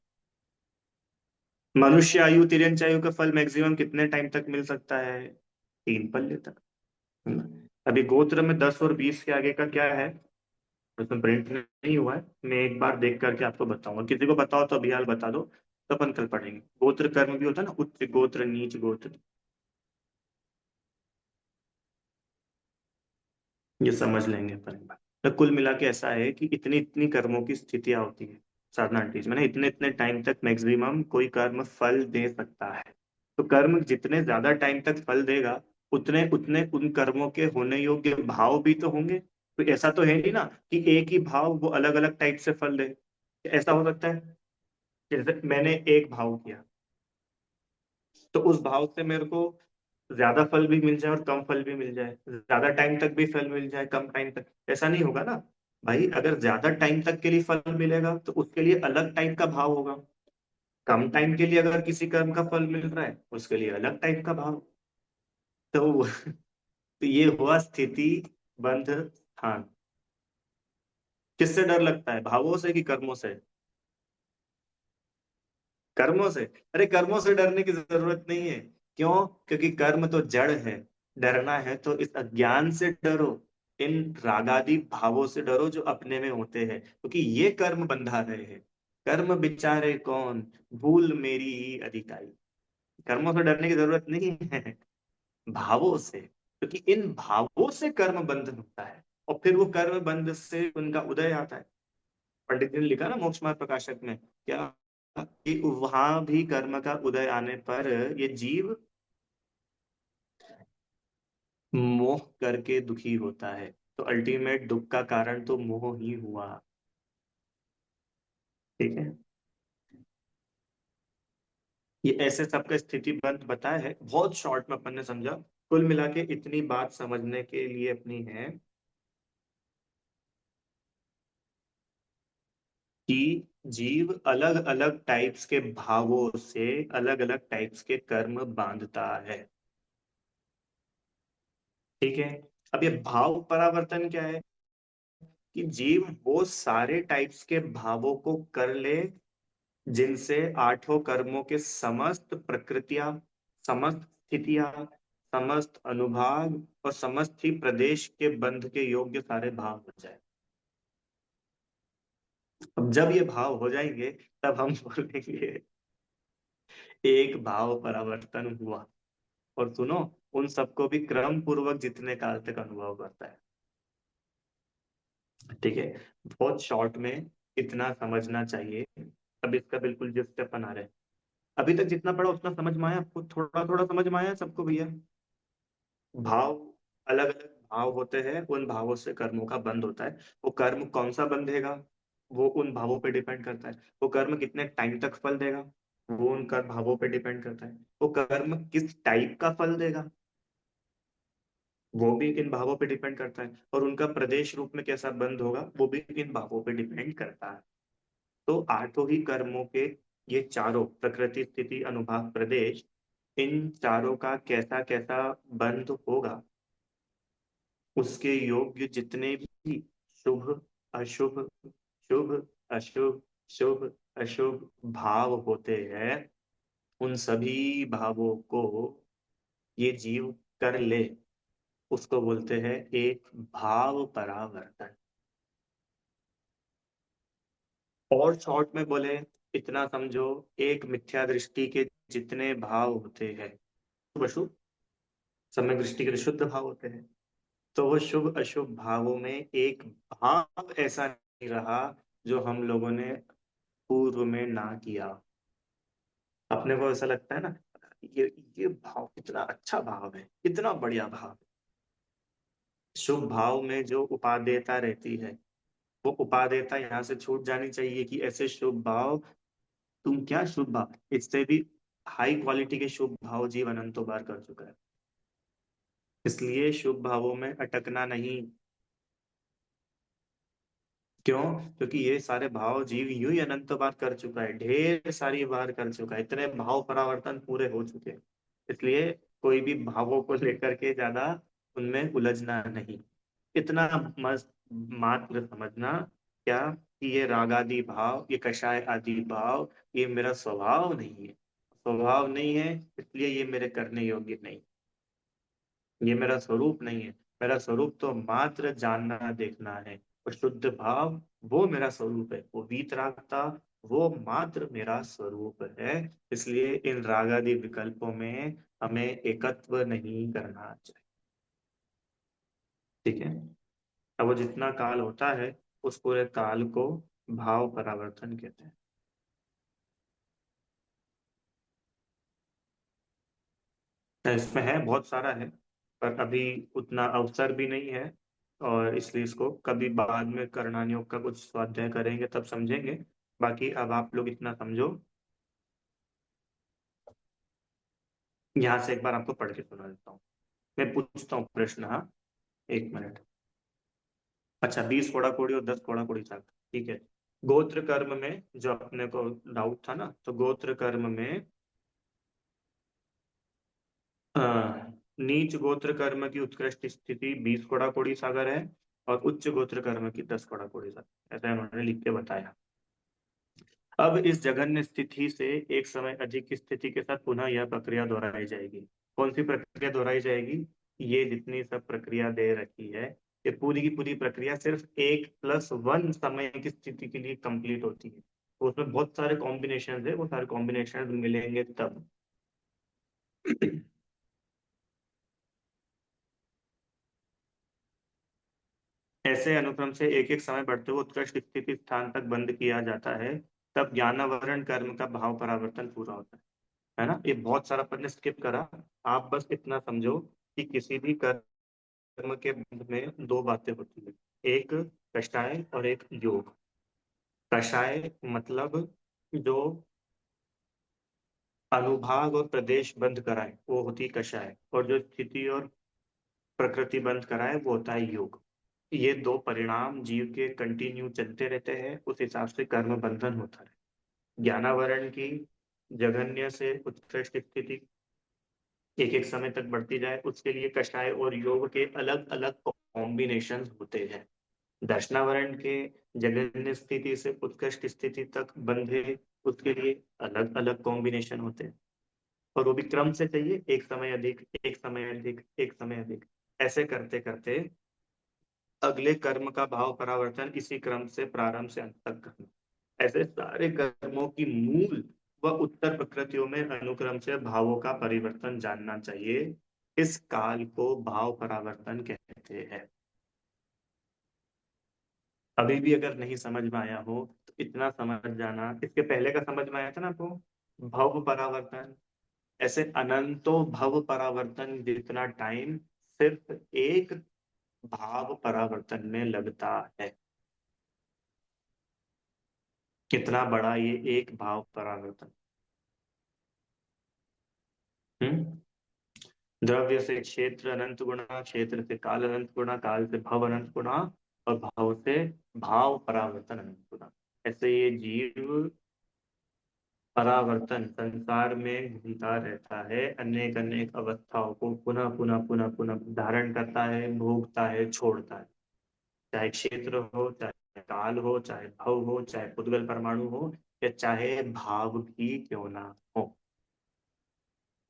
मनुष्य आयु तिर्यंच आयु का फल मैक्सिमम कितने टाइम तक मिल सकता है? 3 पल्ले तक, है ना? अभी गोत्र में 10 और 20 के आगे का क्या है, उसमें प्रिंट नहीं हुआ है, मैं एक बार देख करके आपको बताऊंगा। किसी को बताओ तो अभी हाल बता दो, तो अपन कल पढ़ेंगे। गोत्र कर्म भी होता है ना, उच्च गोत्र नीच गोत्र, ये समझ लेंगे अपन एक बार। तो कुल मिला के ऐसा है कि इतनी इतनी कर्मों की स्थितियां होती है साधना टीज में ना, इतने इतने टाइम तक मैक्सिमम कोई कर्म फल दे सकता है। तो कर्म जितने ज्यादा टाइम तक फल देगा, उतने उतने उन कर्मों के होने योग्य भाव भी तो होंगे। तो ऐसा तो है नहीं ना कि एक ही भाव वो अलग अलग टाइप से फल दे। ऐसा हो सकता है जैसे मैंने एक भाव किया, तो उस भाव से मेरे को ज्यादा फल भी मिल जाए और कम फल भी मिल जाए, ज्यादा टाइम तक भी फल मिल जाए कम टाइम तक, ऐसा नहीं होगा ना भाई। अगर ज्यादा टाइम तक के लिए फल मिलेगा तो उसके लिए अलग टाइप का भाव होगा। कम टाइम के लिए अगर किसी कर्म का फल मिल रहा है उसके लिए अलग टाइप का भाव। तो, तो ये हुआ स्थिति बंध स्थान। किससे डर लगता है, भावों से कि कर्मों से? कर्मों से। अरे कर्मों से डरने की जरूरत नहीं है। क्यों? क्योंकि कर्म तो जड़ है। डरना है तो इस अज्ञान से डरो, इन रागादि भावों से डरो जो अपने में होते हैं, क्योंकि ये कर्म बंधा रहे हैं। कर्म बिचारे कौन, भूल मेरी ही अधिकाई। कर्मों से डरने की जरूरत नहीं है, भावों से, क्योंकि इन भावों से कर्म बंधन होता है, और फिर वो कर्म बंध से उनका उदय आता है। पंडित जी ने लिखा ना मोक्ष मार्ग प्रकाशक में क्या, कि वहां भी कर्म का उदय आने पर ये जीव मोह करके दुखी होता है। तो अल्टीमेट दुख का कारण तो मोह ही हुआ। ठीक है, ये ऐसे सबका स्थिति बंद बताया है, बहुत शॉर्ट में अपन ने समझा। कुल मिला के इतनी बात समझने के लिए अपनी है कि जीव अलग अलग टाइप्स के भावों से अलग अलग टाइप्स के कर्म बांधता है। ठीक है, अब ये भाव परावर्तन क्या है? कि जीव वो सारे टाइप्स के भावों को कर ले जिनसे आठों कर्मों के समस्त प्रकृतियां, समस्त स्थितियां, समस्त अनुभाग और समस्त ही प्रदेश के बंध के योग्य सारे भाव हो जाए। अब जब ये भाव हो जाएंगे तब हम बोलेंगे एक भाव परावर्तन हुआ। और सुनो, उन सबको भी क्रम पूर्वक जितने काल तक अनुभव करता है। ठीक है, बहुत शॉर्ट में इतना समझना चाहिए। अब इसका बिल्कुल जिस पे अपन आ रहे हैं, अभी तक जितना पढ़ा उतना समझ में आया आपको? थोड़ा थोड़ा समझ में आया सबको भैया? भाव, अलग अलग भाव होते हैं, उन भावों से कर्मों का बंध होता है। वो कर्म कौन सा बंधेगा, वो उन भावों पे डिपेंड करता है। वो कर्म कितने टाइम तक फल देगा, वो उन कर भावों पे डिपेंड करता है। वो कर्म किस टाइप का फल देगा, वो भी इन भावों पे डिपेंड करता है, और उनका प्रदेश रूप में कैसा बंध होगा वो भी इन भावों पे डिपेंड करता है। तो आठों ही कर्मों के ये चारों, प्रकृति, स्थिति, अनुभाग, प्रदेश, इन चारों का कैसा कैसा बंध होगा, उसके योग्य जितने भी शुभ अशुभ, शुभ अशुभ, शुभ अशुभ भाव होते हैं, उन सभी भावों को ये जीव कर ले, उसको बोलते हैं एक भाव परावर्तन। और शॉर्ट में बोले, इतना समझो, एक मिथ्या दृष्टि के जितने भाव होते हैं, शुभ अशुभ, सम्यक दृष्टि के शुद्ध भाव होते हैं, तो वो शुभ अशुभ भावों में एक भाव ऐसा नहीं रहा जो हम लोगों ने पूर्व में ना किया। अपने को ऐसा लगता है ना, ये ये भाव कितना अच्छा भाव है, कितना बढ़िया भाव है। शुभ भाव में जो उपादेयता रहती है, वो उपादेयता यहाँ से छूट जानी चाहिए कि ऐसे शुभ भाव, तुम क्या शुभ भाव, इससे भी हाई क्वालिटी के शुभ भाव जीव अनंतों बार कर चुका है। इसलिए शुभ भावों में अटकना नहीं। क्यों? क्योंकि ये सारे भाव जीव यूं ही अनंत बार कर चुका है, ढेर सारी बार कर चुका है, इतने भाव परावर्तन पूरे हो चुके हैं। इसलिए कोई भी भावों को लेकर के ज्यादा उनमें उलझना नहीं। इतना मस्त मात्र समझना क्या, कि ये राग आदि भाव, ये कषाय आदि भाव, ये मेरा स्वभाव नहीं है। स्वभाव नहीं है, इसलिए ये मेरे करने योग्य नहीं, ये मेरा स्वरूप नहीं है। मेरा स्वरूप तो मात्र जानना देखना है। और शुद्ध भाव वो मेरा स्वरूप है, वो वीतरागता वो मात्र मेरा स्वरूप है। इसलिए इन रागादि विकल्पों में हमें एकत्व नहीं करना चाहिए। ठीक है। अब वो जितना काल होता है, उस पूरे काल को भाव परावर्तन कहते हैं। इसमें है, बहुत सारा है, पर अभी उतना अवसर भी नहीं है, और इसलिए इसको कभी बाद में करणान योग का कुछ स्वाध्याय करेंगे तब समझेंगे। बाकी अब आप लोग इतना समझो। यहाँ से एक बार आपको पढ़ के सुना देता हूँ। मैं पूछता हूँ प्रश्न, हाँ, 1 मिनट। अच्छा, 20 कोड़ा कोड़ी और 10 कोड़ा कोड़ी तक, ठीक है। गोत्र कर्म में जो अपने को डाउट था ना, तो गोत्र कर्म में अ, नीच गोत्र कर्म की उत्कृष्ट स्थिति 20 कोड़ा कोड़ी सागर है, और उच्च गोत्र कर्म की 10 कोड़ा कोड़ी सागर, ऐसा इन्होंने लिख के बताया। अब इस जघन्य स्थिति से एक समय अधिक की स्थिति के साथ पुनः यह प्रक्रिया दोहराई जाएगी। कौन सी प्रक्रिया दोहराई जाएगी? ये जितनी सब प्रक्रिया दे रखी है, ये पूरी की पूरी प्रक्रिया सिर्फ 1+1 समय की स्थिति के लिए कंप्लीट होती है। तो उसमें बहुत सारे कॉम्बिनेशन है, वो सारे कॉम्बिनेशन मिलेंगे तब। ऐसे अनुक्रम से एक एक समय बढ़ते हुए उत्कृष्ट स्थिति स्थान तक बंद किया जाता है, तब ज्ञानावरण कर्म का भाव परावर्तन पूरा होता है ना। ये बहुत सारा अपन ने स्किप करा। आप बस इतना समझो कि किसी भी कर्म के बंध में दो बातें होती है, एक कषाय और एक योग। कषाय मतलब जो अनुभाग और प्रदेश बंद कराए वो होती है कषाय, और जो स्थिति और प्रकृति बंद कराए वो होता है योग। ये दो परिणाम जीव के कंटिन्यू चलते रहते हैं, उस हिसाब से कर्म बंधन होता है। ज्ञानावरण की जघन्य से उत्कृष्ट स्थिति एक एक समय तक बढ़ती जाए, उसके लिए कषाय और योग के अलग अलग कॉम्बिनेशन होते हैं। दर्शनावरण के जघन्य स्थिति से उत्कृष्ट स्थिति तक बंधे, उसके लिए अलग अलग कॉम्बिनेशन होते हैं। और वो भी क्रम से चाहिए, एक समय अधिक, एक समय अधिक, एक समय अधिक, ऐसे करते करते अगले कर्म का भाव परावर्तन इसी क्रम से प्रारंभ से अंत तक करना। ऐसे सारे कर्मों की मूल व उत्तर प्रकृतियों में अनुक्रम से भावों का परिवर्तन जानना चाहिए। इस काल को भाव परावर्तन कहते हैं। अभी भी अगर नहीं समझ में आया हो तो इतना समझ जाना, इसके पहले का समझ में आया था ना आपको, भव परावर्तन। ऐसे अनंतों भव परावर्तन जितना टाइम सिर्फ एक भाव परावर्तन में लगता है। कितना बड़ा ये एक भाव परावर्तन। हम्म द्रव्य से क्षेत्र अनंत गुणा, क्षेत्र से काल अनंत गुणा, काल से भव अनंत गुणा, और भव से भाव परावर्तन अनंत गुणा। ऐसे ये जीव परावर्तन संसार में घूमता रहता है, अनेक अनेक अवस्थाओं को पुनः पुनः पुनः पुनः धारण करता है, भोगता है, छोड़ता है। चाहे क्षेत्र हो, चाहे काल हो, चाहे भव हो, चाहे पुद्गल परमाणु हो, या चाहे भाव भी क्यों ना हो।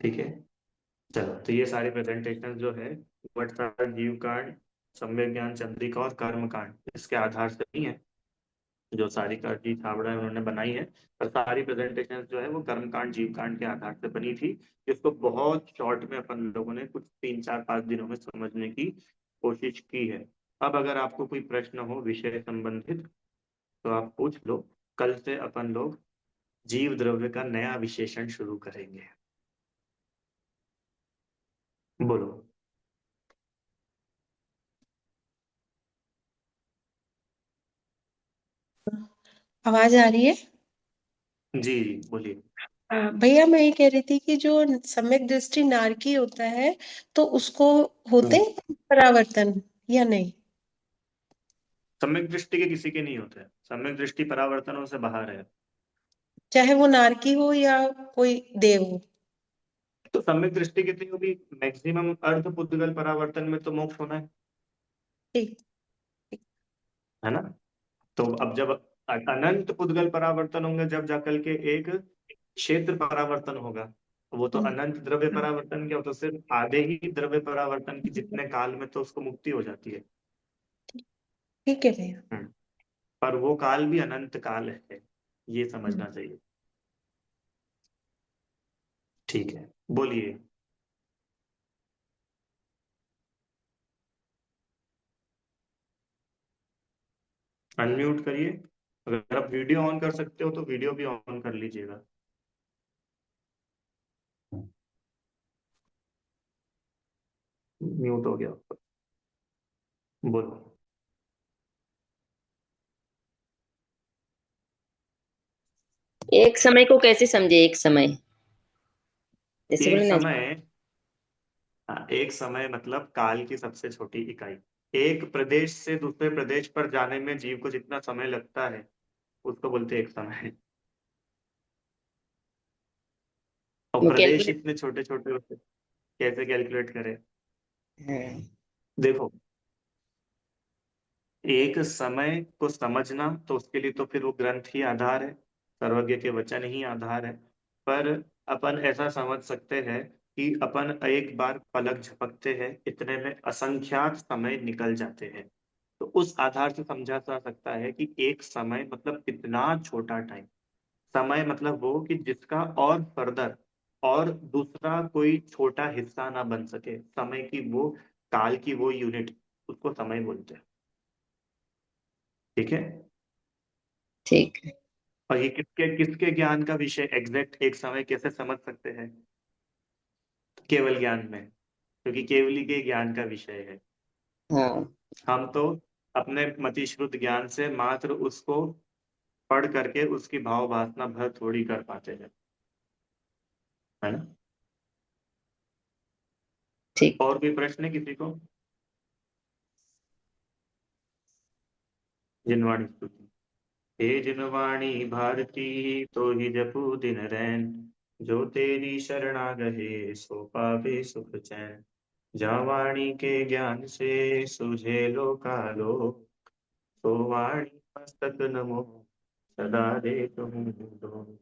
ठीक है, चलो तो ये सारे प्रेजेंटेशन जो है वट जीव कांड, सम्यक ज्ञान चंद्रिका और कर्म कांड इसके आधार से नहीं है। जो सारी जी छाबड़ा है उन्होंने बनाई है, पर सारी प्रेजेंटेशन जो है वो कर्म कांड जीव कांड के आधार से बनी थी, जिसको बहुत शॉर्ट में अपन लोगों ने कुछ 3 4 5 दिनों में समझने की कोशिश की है। अब अगर आपको कोई प्रश्न हो विषय संबंधित तो आप पूछ लो। कल से अपन लोग जीव द्रव्य का नया विशेषण शुरू करेंगे। बोलो। आवाज आ रही है? जी जी बोलिए। भैया मैं ये कह रही थी कि जो सम्यक दृष्टि नारकी होता है तो उसको होते हम्म। हैं परावर्तन या नहीं? सम्यक दृष्टि के किसी के नहीं होते हैं। सम्यक दृष्टि परावर्तनों से बाहर है। चाहे वो नारकी हो या कोई देव हो। तो सम्यक दृष्टि कितनी होगी? मैक्सिमम अर्ध पुद्गल परावर्तन में तो मोक्ष होना ठीक ठीक। है ना? तो अब जब अनंत पुद्गल परावर्तन होंगे, जब जाकर के एक क्षेत्र परावर्तन होगा, तो वो तो हम्म, अनंत द्रव्य परावर्तन क्या, वो तो सिर्फ आधे ही द्रव्य परावर्तन की जितने काल में तो उसको मुक्ति हो जाती है। ठीक है भैया। हम्म। पर वो काल भी अनंत काल है, ये हम्म। समझना चाहिए। ठीक है, बोलिए। अनम्यूट करिए। अगर आप वीडियो ऑन कर सकते हो तो वीडियो भी ऑन कर लीजिएगा। म्यूट हो गया। बोलो। एक समय को कैसे समझे? एक समय जैसे एक बोले ना। समय, हाँ, एक समय मतलब काल की सबसे छोटी इकाई। एक प्रदेश से दूसरे प्रदेश पर जाने में जीव को जितना समय लगता है उसको बोलते हैं एक समय। और वो प्रदेश कैलकुलेट। इतने छोटे छोटे होते, कैसे कैलकुलेट करें? हाँ। देखो, एक समय को समझना तो उसके लिए तो फिर वो ग्रंथ ही आधार है, सर्वज्ञ के वचन ही आधार है। पर अपन ऐसा समझ सकते हैं कि अपन एक बार पलक झपकते हैं, इतने में असंख्यात समय निकल जाते हैं। तो उस आधार से समझा जा सकता है कि एक समय मतलब कितना छोटा टाइम। समय मतलब वो कि जिसका और फर्दर और दूसरा कोई छोटा हिस्सा ना बन सके। समय की वो, काल की वो यूनिट, उसको समय बोलते हैं। ठीक है। ठीक है। और ये किसके किसके ज्ञान का विषय, एग्जैक्ट एक समय कैसे समझ सकते हैं? केवल ज्ञान में, क्योंकि केवली के ज्ञान का विषय है। हाँ। हम तो अपने मतिश्रुत ज्ञान से मात्र उसको पढ़ करके उसकी भाव वासना भर थोड़ी कर पाते हैं, है ना? ठीक। और कोई प्रश्न है किसी को? जिनवाणी स्तुति। हे जिनवाणी भारती, तो ही जपू दिन रैन, जो तेरी शरणा गए सो पावे सुख चैन। जहाँ वाणी के ज्ञान से सुझे लोकालो, सो वाणी मस्तक नमो सदा रे तुम दो।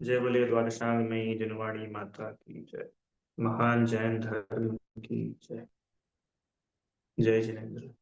जय बोले द्वादशांग में जिनवाणी माता की जय। महान जैन धर्म की जय। जय जिनेन्द्र।